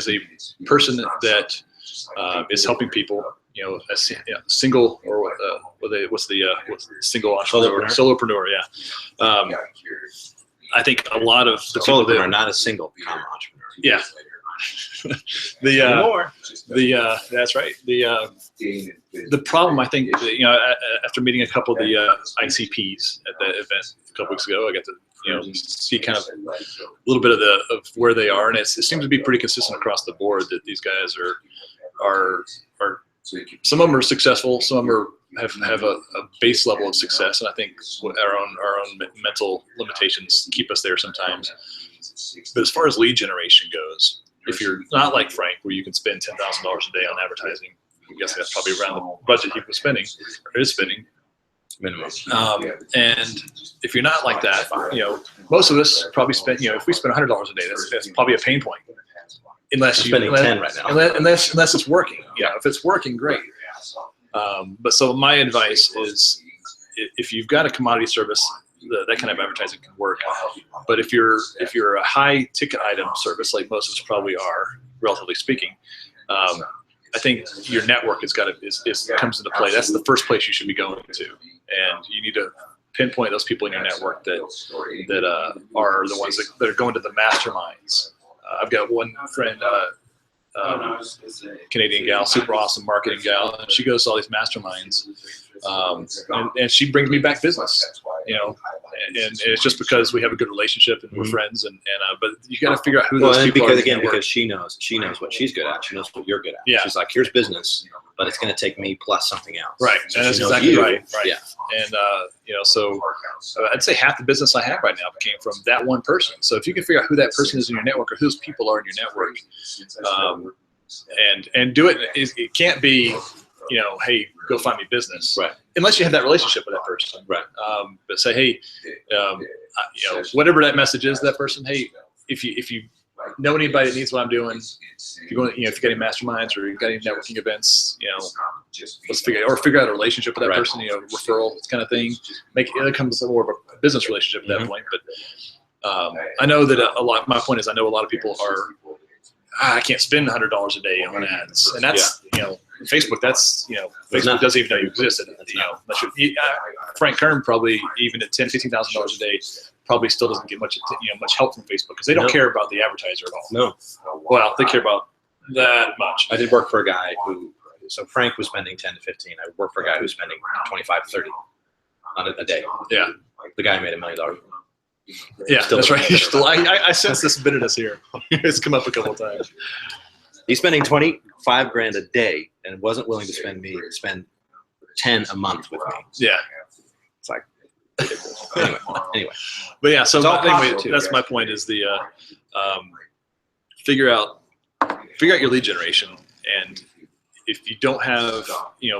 S2: a person that is helping people single or what's the single entrepreneur, solopreneur. Yeah. I think a lot of the people that
S1: are not a single entrepreneur.
S2: Yeah. That's right. The problem, I think, after meeting a couple of the ICPs at the event a couple weeks ago, I got to see kind of a little bit of where they are, and it seems to be pretty consistent across the board that these guys are some of them are successful, some of them have a base level of success, and I think our own mental limitations keep us there sometimes. But as far as lead generation goes, if you're not like Frank, where you can spend $10,000 a day on advertising, I'm guessing that's probably around the budget he was spending or is spending
S1: minimum.
S2: And if you're not like that, most of us probably spend, if we spend $100 a day, that's probably a pain point. Unless you're
S1: spending 10 right now.
S2: Unless it's working. If it's working, great. But so my advice is, if you've got a commodity service, that kind of advertising can work. But if you're a high ticket item service, like most of us probably are, relatively speaking, I think your network comes into play. That's the first place you should be going to, and you need to pinpoint those people in your network that are the ones that are going to the masterminds. I've got one friend, Canadian gal, super awesome marketing gal, and she goes to all these masterminds, and she brings me back business, and it's just because we have a good relationship and we're friends, but you got to figure out who those people are.
S1: Because she knows what she's good at, she knows what you're good at.
S2: Yeah.
S1: She's like, here's business, but it's going to take me plus something else.
S2: Right,
S1: So
S2: and that's
S1: she knows
S2: exactly
S1: you.
S2: right.
S1: Yeah.
S2: And so I'd say half the business I have right now came from that one person. So if you can figure out who that person is in your network or who those people are in your network, and do it, it can't be, hey, go find me business.
S1: Right.
S2: Unless you have that relationship with that person.
S1: Right.
S2: But say, hey, whatever that message is, that person, hey, if you know anybody that needs what I'm doing, if you're going, if you got any masterminds or you got any networking events, let's figure out a relationship with that person, referral kind of thing. It comes more of a business relationship at that point. But I know that my point is, I know a lot of people are, I can't spend $100 a day on ads, and that's Facebook. That's Facebook doesn't even know you existed. Frank Kern probably, even at $10,000-$15,000 a day, probably still doesn't get much help from Facebook because they don't care about the advertiser at all.
S1: No.
S2: Well, they care about that much.
S1: I did work for a guy so Frank was spending 10 to 15. I worked for a guy who was spending 25 to 30 on a day.
S2: Yeah.
S1: The guy made $1 million.
S2: Yeah, that's right. I sense this bitterness here. It's come up a couple of times.
S1: He's spending 25 grand a day and wasn't willing to spend 10 a month with me.
S2: Yeah.
S1: It's like, anyway.
S2: But yeah, so
S1: anyway,
S2: that's my point is the figure out your lead generation, and if you don't have,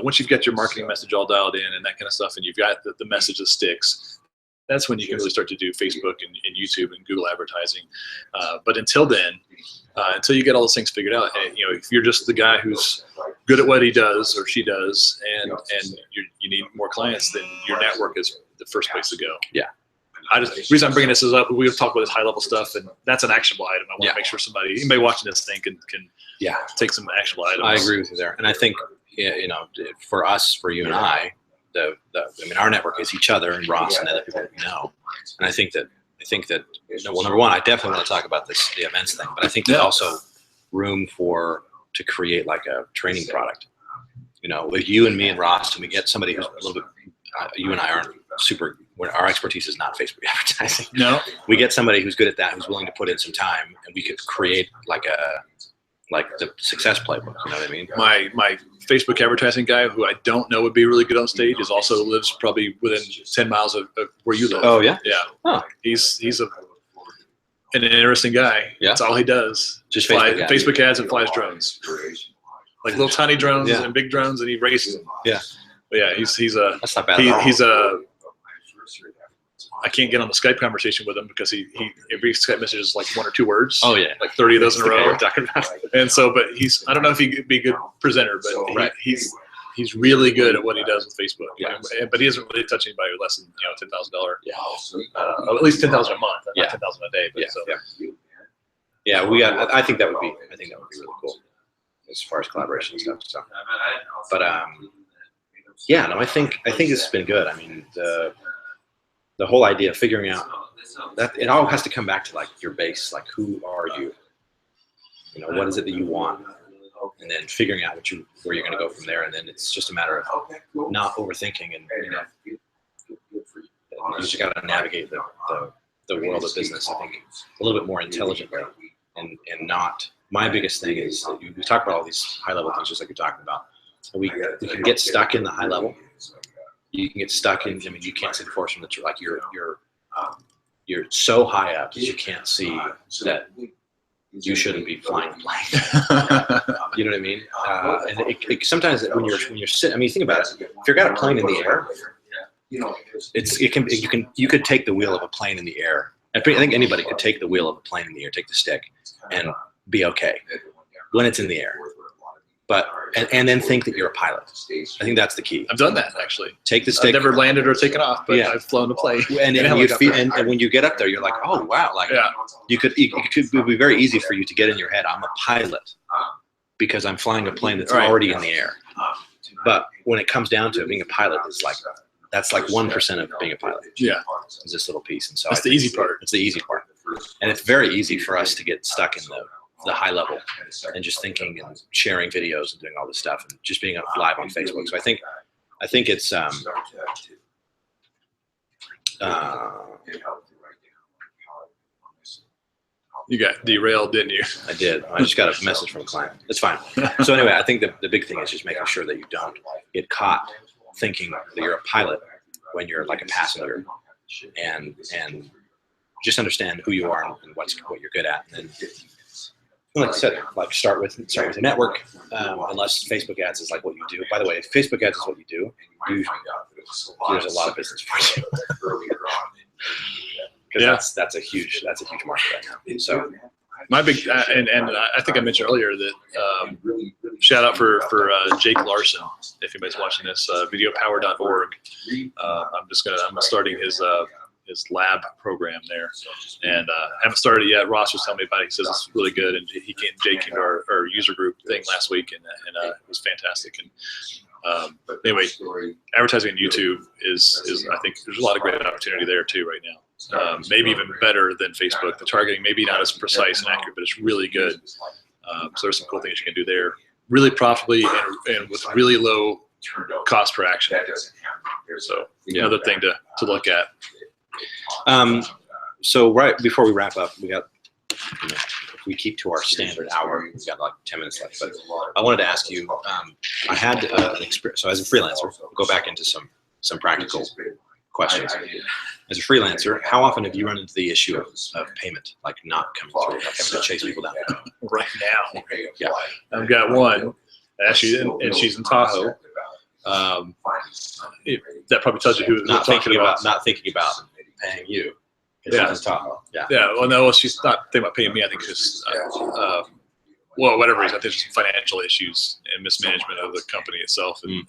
S2: once you've got your marketing message all dialed in and that kind of stuff, and you've got the message that sticks, that's when you can really start to do Facebook and YouTube and Google advertising. But until then, until you get all those things figured out, if you're just the guy who's good at what he does or she does, and you need more clients, then your network is the first place to go.
S1: Yeah.
S2: The reason I'm bringing this up, we've talked about this high level stuff, and that's an actionable item. I want to make sure anybody watching this thing can take some actionable items.
S1: I agree with you there, and I think for you and I, our network is each other and Ross and other people that we know, and I think that number one, I definitely want to talk about the events thing, but I think there's also room to create like a training product. With you and me and Ross, and we get somebody who's a little bit. You and I aren't super. Our expertise is not Facebook advertising.
S2: No,
S1: we get somebody who's good at that, who's willing to put in some time, and we could create like the success playbook. You know what I mean?
S2: My Facebook advertising guy, who I don't know would be really good on stage, also lives probably within 10 miles of where you live.
S1: Oh yeah,
S2: yeah.
S1: Huh.
S2: He's an interesting guy.
S1: Yeah,
S2: that's all he does.
S1: Just
S2: Facebook ads and flies drones, like little tiny drones and big drones, and he races them.
S1: Yeah.
S2: But yeah, he's a.
S1: That's not bad at all.
S2: He's a. I can't get on the Skype conversation with him because every Skype message is like 1 or 2 words.
S1: Oh yeah,
S2: like 30 of those in a row. And so, but I don't know if he'd be a good presenter, but he's really good at what he does with Facebook.
S1: Yeah.
S2: But he doesn't really touch anybody with less than $10,000. Yeah. At least $10,000 a month, not $10,000 a day. But
S1: I think that would be really cool. as far as collaboration and stuff. So, but yeah, no, I think it's been good. I mean, the whole idea of figuring out that it all has to come back to like your base, like who are you? You know, what is it that you want? And then figuring out where you're going to go from there. And then it's just a matter of not overthinking and, you know, you just got to navigate the world of business, I think, a little bit more intelligently and not, my biggest thing is that we talk about all these high level things just like you're talking about. We can get stuck in the high level. You can get stuck in, I mean, you can't see the forest from the tree. Like you're so high up that you can't see that you shouldn't be flying a plane. You know what I mean? And sometimes when you're sitting, I mean, think about it. If you've got a plane in the air, you could take the wheel of a plane in the air. I think anybody could take the wheel of a plane in the air, take the stick, and be okay when it's in the air. But and then think that you're a pilot. I think that's the key.
S2: I've done that actually.
S1: Take the stick.
S2: I've never landed or taken off, but I've flown a plane.
S1: And when you get up there, you're like, oh wow, like it could be very easy for you to get in your head, I'm a pilot because I'm flying a plane that's already in the air. But when it comes down to it, being a pilot is like that's like 1% of being a pilot.
S2: Yeah,
S1: is this little piece, and so
S2: that's the easy part.
S1: It's the easy part, and it's very easy for us to get stuck in the high level and just thinking and sharing videos and doing all this stuff and just being live on Facebook. So I think it's
S2: you got derailed, didn't you?
S1: I did. I just got a message from a client. It's fine. So anyway, I think the big thing is just making sure that you don't get caught thinking that you're a pilot when you're like a passenger, and just understand who you are and what you're good at, and then, like I said, like start with a network. Unless Facebook ads is like what you do. By the way, if Facebook ads is what you do, there's a lot of business for you. Because that's a huge market right now. So
S2: my big and I think I mentioned earlier that shout out for Jake Larson, if anybody's watching this, videopower.org. I'm starting his lab program there, and haven't started it yet. Ross was telling me about it. He says it's really good, and Jake came to our user group thing last week, and it was fantastic. And but anyway, advertising on YouTube is I think there's a lot of great opportunity there too right now. Maybe even better than Facebook. The targeting maybe not as precise and accurate, but it's really good. So there's some cool things you can do there, really profitably and with really low cost per action. So another thing to look at.
S1: So right before we wrap up, we got, if we keep to our standard hour, we've got like 10 minutes left, but I wanted to ask you, I had an experience, so as a freelancer, we'll go back into some practical questions. As a freelancer, how often have you run into the issue of payment, like not coming through, like having to chase people down?
S2: Right now,
S1: yeah,
S2: I've got one, actually, and she's in Tahoe. That probably tells you who
S1: not thinking about paying you.
S2: Yeah.
S1: Yeah.
S2: Yeah. Well, no, she's not thinking about paying me. I think just, well, whatever reason, I think there's some financial issues and mismanagement of the company itself. And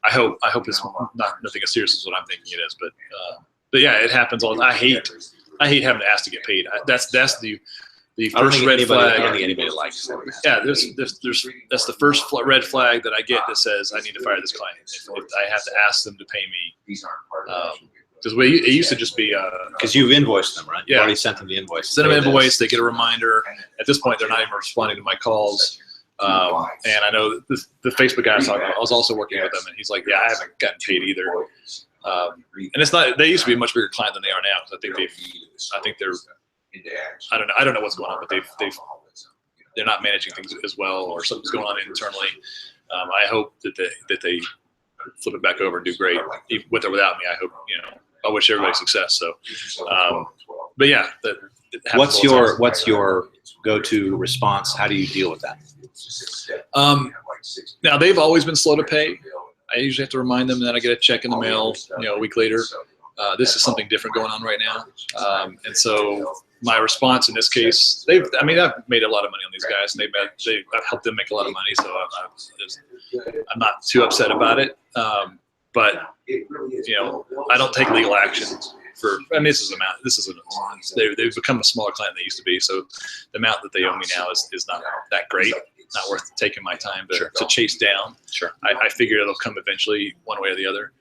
S2: I hope it's nothing as serious as what I'm thinking it is. But yeah, it happens all the time. I hate having to ask to get paid. That's the first red flag.
S1: I don't think anybody likes that.
S2: Yeah, that's the first red flag that I get that says I need to fire this client. If I have to ask them to pay me. Because it used to just be
S1: because you've invoiced them, right?
S2: Yeah,
S1: you already sent them the invoice.
S2: Send them an invoice. They get a reminder. At this point, they're not even responding to my calls. And I know the Facebook guy I was talking about, I was also working with them, and he's like, "Yeah, I haven't gotten paid either." And it's not. They used to be a much bigger client than they are now. I think they're. I don't know what's going on, but they're not managing things as well, or something's going on internally. I hope that they flip it back over and do great with or without me. I hope I wish everybody success. So, but yeah,
S1: what's your go-to response? How do you deal with that?
S2: Now they've always been slow to pay. I usually have to remind them that I get a check in the mail, a week later. This is something different going on right now, and so my response in this case, I've made a lot of money on these guys, and I've helped them make a lot of money, so I'm not too upset about it. But I don't take legal action they've become a smaller client than they used to be, so the amount that they owe me now is not that great. not worth taking my time to,
S1: Sure.
S2: to chase down.
S1: Sure.
S2: I figure it'll come eventually, one way or the other.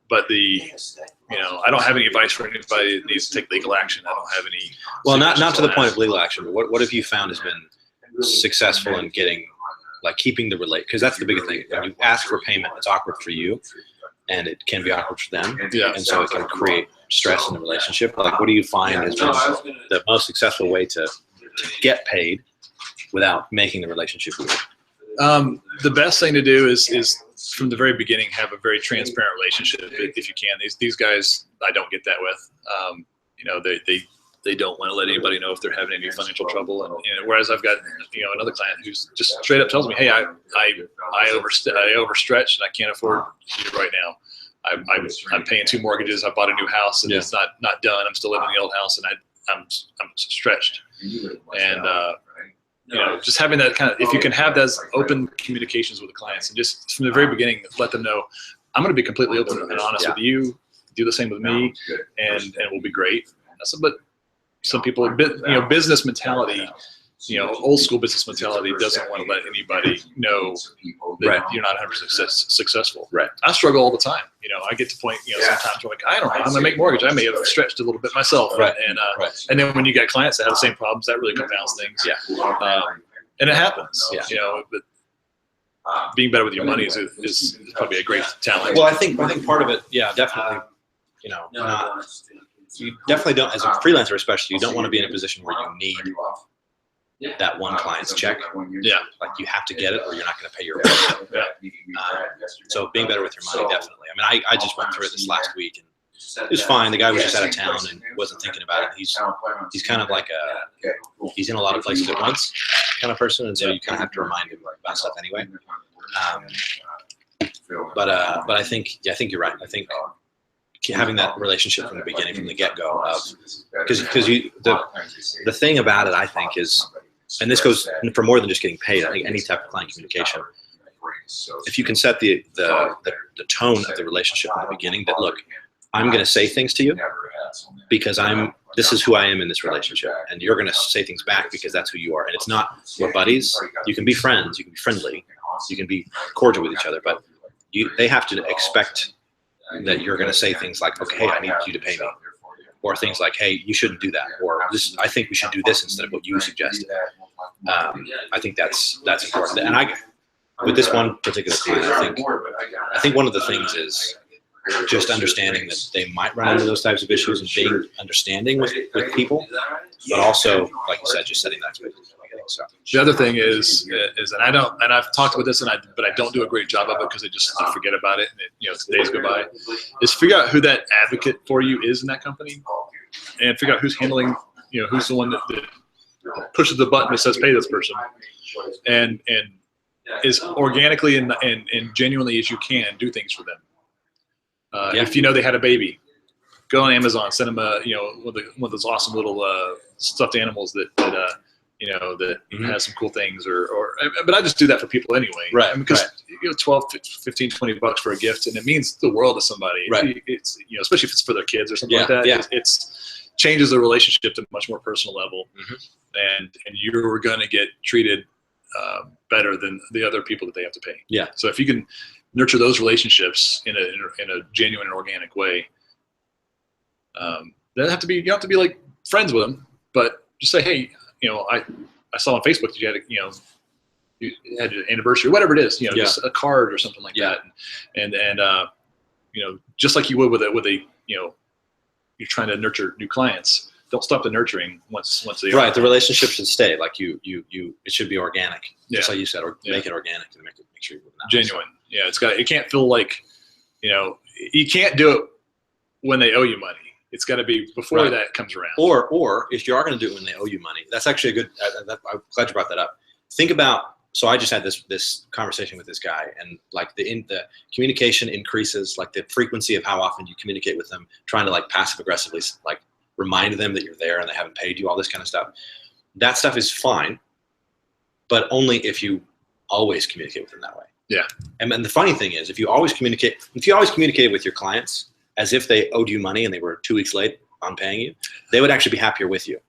S2: But I don't have any advice for anybody that needs to take legal action. I don't have any.
S1: Well, not to the point of legal action, but what have you found has been successful in getting, like, keeping the because that's the big thing. When you ask for payment, it's awkward for you, and it can be awkward for them.
S2: Yeah.
S1: And so it can create stress in the relationship. Like, what do you find has been the most successful way to get paid without making the relationship weird?
S2: The best thing to do is from the very beginning have a very transparent relationship if you can. These guys, I don't get that with. They don't want to let anybody know if they're having any financial trouble, and whereas I've got another client who's just straight up tells me, hey, I overstretched and I can't afford you right now. I'm paying 2 mortgages. I bought a new house and it's not done. I'm still living in the old house and I'm stretched. And just having that kind of, if you can have those open communications with the clients and just from the very beginning, let them know, I'm going to be completely open and honest with you. Do the same with me, and it will be great. But some people, business mentality, old school business mentality doesn't want to let anybody know that you're not 100% successful.
S1: Right.
S2: I struggle all the time. I get to point, sometimes I'm like, I don't know, I'm going to make mortgage. I may have stretched a little bit myself.
S1: Right.
S2: And then when you got clients that have the same problems, that really compounds things.
S1: Yeah.
S2: And it happens.
S1: Yeah.
S2: But being better with your money is probably a great talent.
S1: Well, I think part of it, definitely, you definitely don't, as a freelancer especially, you don't want to be in a position where you need that one client's check.
S2: Yeah.
S1: Like, you have to get it or you're not going to pay your bill.
S2: Yeah.
S1: So being better with your money, definitely. I mean, I just went through it this last week and it was fine. The guy was just out of town and wasn't thinking about it. He's kind of like he's in a lot of places at once kind of person. And so you kind of have to remind him about stuff anyway. But I think you're right. I think having that relationship from the beginning, from the get-go, because the thing about it, I think, is, and this goes for more than just getting paid. I think any type of client communication, if you can set the tone of the relationship from the beginning, that look, I'm going to say things to you because this is who I am in this relationship, and you're going to say things back because that's who you are. And it's not, we're buddies. You can be friends, you can be friendly, you can be cordial with each other, but they have to expect that you're going to say things like, okay, I need you to pay me, or things like, hey, you shouldn't do that, or this, I think we should do this instead of what you suggested. I think that's important. And with this one particular client, I think one of the things is just understanding that they might run into those types of issues and being understanding with people, but also, like you said, just setting that expectation. So
S2: the other thing is, and I've talked about this, but I don't do a great job of it because I forget about it, and days go by. Is figure out who that advocate for you is in that company, and figure out who's handling, who's the one that pushes the button that says pay this person, and as organically and genuinely as you can do things for them. If they had a baby, go on Amazon, send them one of those awesome little stuffed animals that has some cool things, but I just do that for people anyway.
S1: Right.
S2: Because 12, 15, $20 for a gift, and it means the world to somebody.
S1: Right.
S2: It's especially if it's for their kids or something like that.
S1: Yeah.
S2: It's changes the relationship to a much more personal level, and you're going to get treated better than the other people that they have to pay.
S1: Yeah.
S2: So if you can nurture those relationships in a genuine and organic way, you have to be like friends with them, but just say, hey, I saw on Facebook that you had you had an anniversary, whatever it is, just a card or something like that, and just like you would with a you're trying to nurture new clients. Don't stop the nurturing once they
S1: right. The relationship should stay like it should be organic, just like you said, or make it organic and make sure you're
S2: genuine. Yeah, it can't feel like you can't do it when they owe you money. It's got to be before that comes around.
S1: Or if you are going to do it when they owe you money, that's actually a good. I'm glad you brought that up. Think about. So I just had this conversation with this guy, and like the communication increases, like the frequency of how often you communicate with them, trying to like passive aggressively like remind them that you're there and they haven't paid you, all this kind of stuff. That stuff is fine, but only if you always communicate with them that way.
S2: Yeah.
S1: And then the funny thing is, if you always communicate with your clients as if they owed you money and they were 2 weeks late on paying you, they would actually be happier with you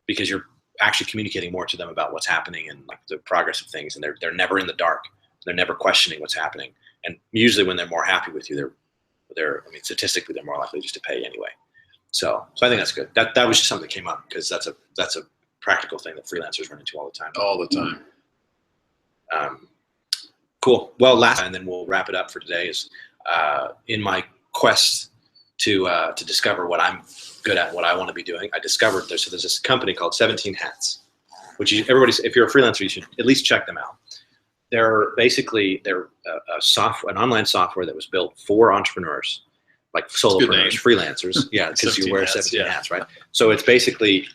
S1: because you're actually communicating more to them about what's happening and like the progress of things. And they're never in the dark. They're never questioning what's happening. And usually when they're more happy with you, I mean, statistically, they're more likely just to pay anyway. So I think that's good. That was just something that came up because that's a practical thing that freelancers run into all the time.
S2: All the time.
S1: Cool. Well, and then we'll wrap it up for today is in my quest to discover what I'm good at, what I want to be doing. I discovered there's this company called 17 Hats, which if you're a freelancer, you should at least check them out. They're an online software that was built for entrepreneurs, like solopreneurs, freelancers. Yeah, because you wear 17 hats, right? So it's basically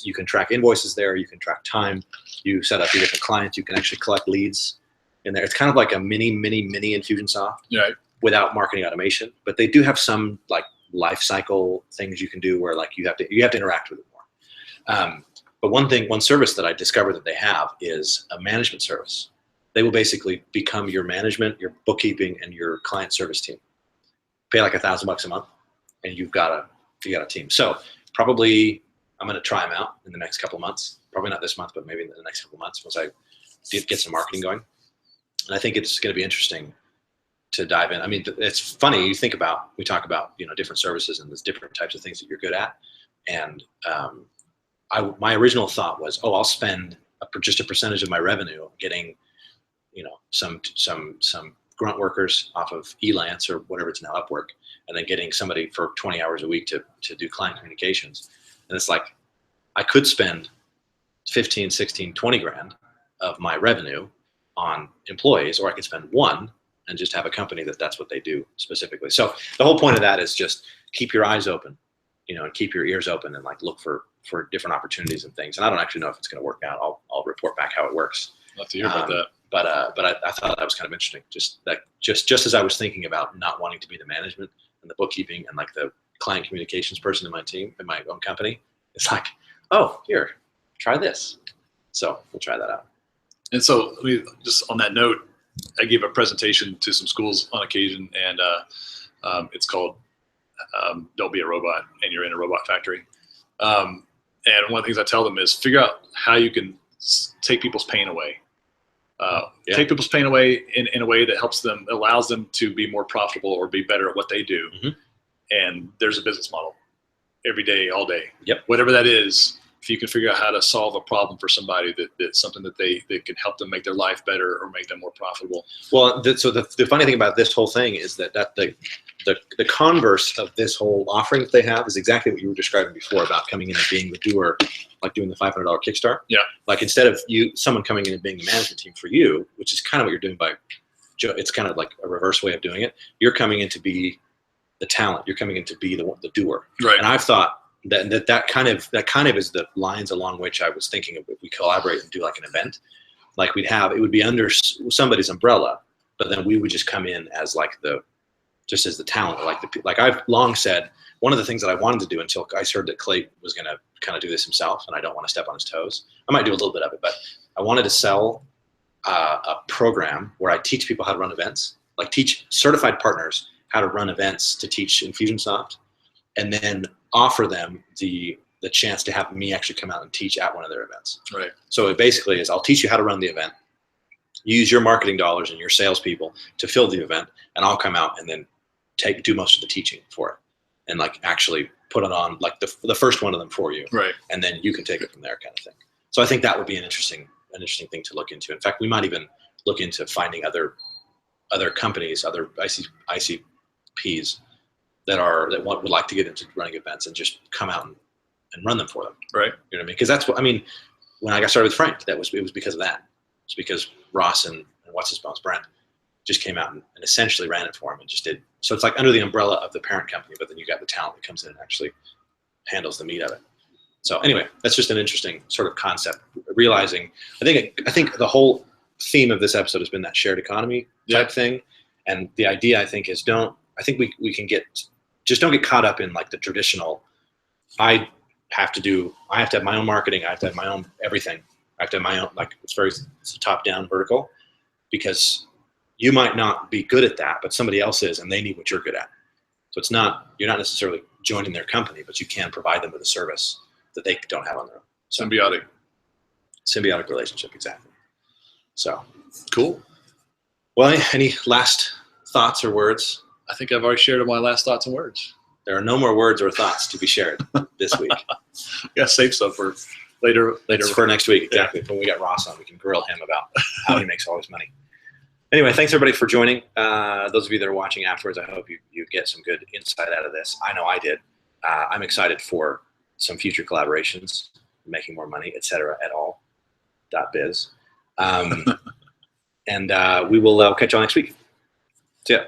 S1: you can track invoices there, you can track time, you set up your different clients, you can actually collect leads in there. It's kind of like a mini Infusionsoft, right, without marketing automation. But they do have some like life cycle things you can do where like you have to interact with it more. But one service that I discovered that they have is a management service. They will basically become your management, your bookkeeping, and your client service team. Pay like $1,000 a month, and you got a team. So probably I'm going to try them out in the next couple of months. Probably not this month, but maybe in the next couple of months once I get some marketing going. And I think it's going to be interesting to dive in. I mean, it's funny. We talk about different services and there's different types of things that you're good at. And my original thought was, I'll spend just a percentage of my revenue getting some grunt workers off of Elance or whatever it's now, Upwork, and then getting somebody for 20 hours a week to do client communications. And it's like, I could spend 15, 16, 20 grand of my revenue on employees, or I could spend one and just have a company that's what they do specifically. So the whole point of that is just keep your eyes open, and keep your ears open and like look for different opportunities and things. And I don't actually know if it's going to work out. I'll report back how it works.
S2: Love to hear about that.
S1: But I thought that was kind of interesting. Just as I was thinking about not wanting to be the management and the bookkeeping and like the client communications person in my team, in my own company, it's like, oh, here, try this. So we'll try that out.
S2: And so just on that note, I gave a presentation to some schools on occasion, and it's called Don't Be a Robot, and You're in a Robot Factory. And one of the things I tell them is figure out how you can take people's pain away. Take people's pain away in a way that allows them to be more profitable or be better at what they do. Mm-hmm. And there's a business model every day, all day. Yep. Whatever that is, if you can figure out how to solve a problem for somebody that's something that can help them make their life better or make them more profitable. Well,
S1: so the funny thing about this whole thing is that the converse of this whole offering that they have is exactly what you were describing before about coming in and being the doer, like doing the $500 Kickstart. Yeah. Like instead of someone coming in and being the management team for you, which is kind of what you're doing it's kind of like a reverse way of doing it. You're coming in to be the talent. You're coming in to be the doer. Right. And I've thought that kind of is the lines along which I was thinking of if we collaborate and do like an event, like it would be under somebody's umbrella, but then we would just come in as like just as the talent, like I've long said, one of the things that I wanted to do until I heard that Clay was going to kind of do this himself, and I don't want to step on his toes. I might do a little bit of it, but I wanted to sell a program where I teach people how to run events, like teach certified partners how to run events to teach Infusionsoft, and then offer them the chance to have me actually come out and teach at one of their events. Right. So it basically is, I'll teach you how to run the event, use your marketing dollars and your salespeople to fill the event, and I'll come out and then do most of the teaching for it, and like actually put it on like the first one of them for you. Right. And then you can take it from there, kind of thing. So I think that would be an interesting thing to look into. In fact, we might even look into finding other companies, other ICPs that would like to get into running events and just come out and run them for them. Right. You know what I mean? Because that's what I mean. When I got started with Frank, it was because of that. It's because Ross and what's his bones, Brent, just came out and essentially ran it for him and just did. So it's like under the umbrella of the parent company, but then you got the talent that comes in and actually handles the meat of it. So anyway, that's just an interesting sort of concept. Realizing, I think the whole theme of this episode has been that shared economy type thing, and the idea I think is don't get caught up in like the traditional. I have to have my own marketing. I have to have my own everything. I have to have my own, like it's a top down vertical, because you might not be good at that, but somebody else is, and they need what you're good at. So you're not necessarily joining their company, but you can provide them with a service that they don't have on their own. Symbiotic relationship, exactly. So
S2: Cool.
S1: well, any last thoughts or words?
S2: I think I've already shared my last thoughts and words.
S1: There are no more words or thoughts to be shared this week.
S2: Yeah, save some for later.
S1: It's for next week, exactly. When we got Ross on, we can grill him about how he makes all his money. Anyway, thanks everybody for joining. Those of you that are watching afterwards, I hope you get some good insight out of this. I know I did. I'm excited for some future collaborations, making more money, etc. at all. .biz. And we will catch you all next week. See ya.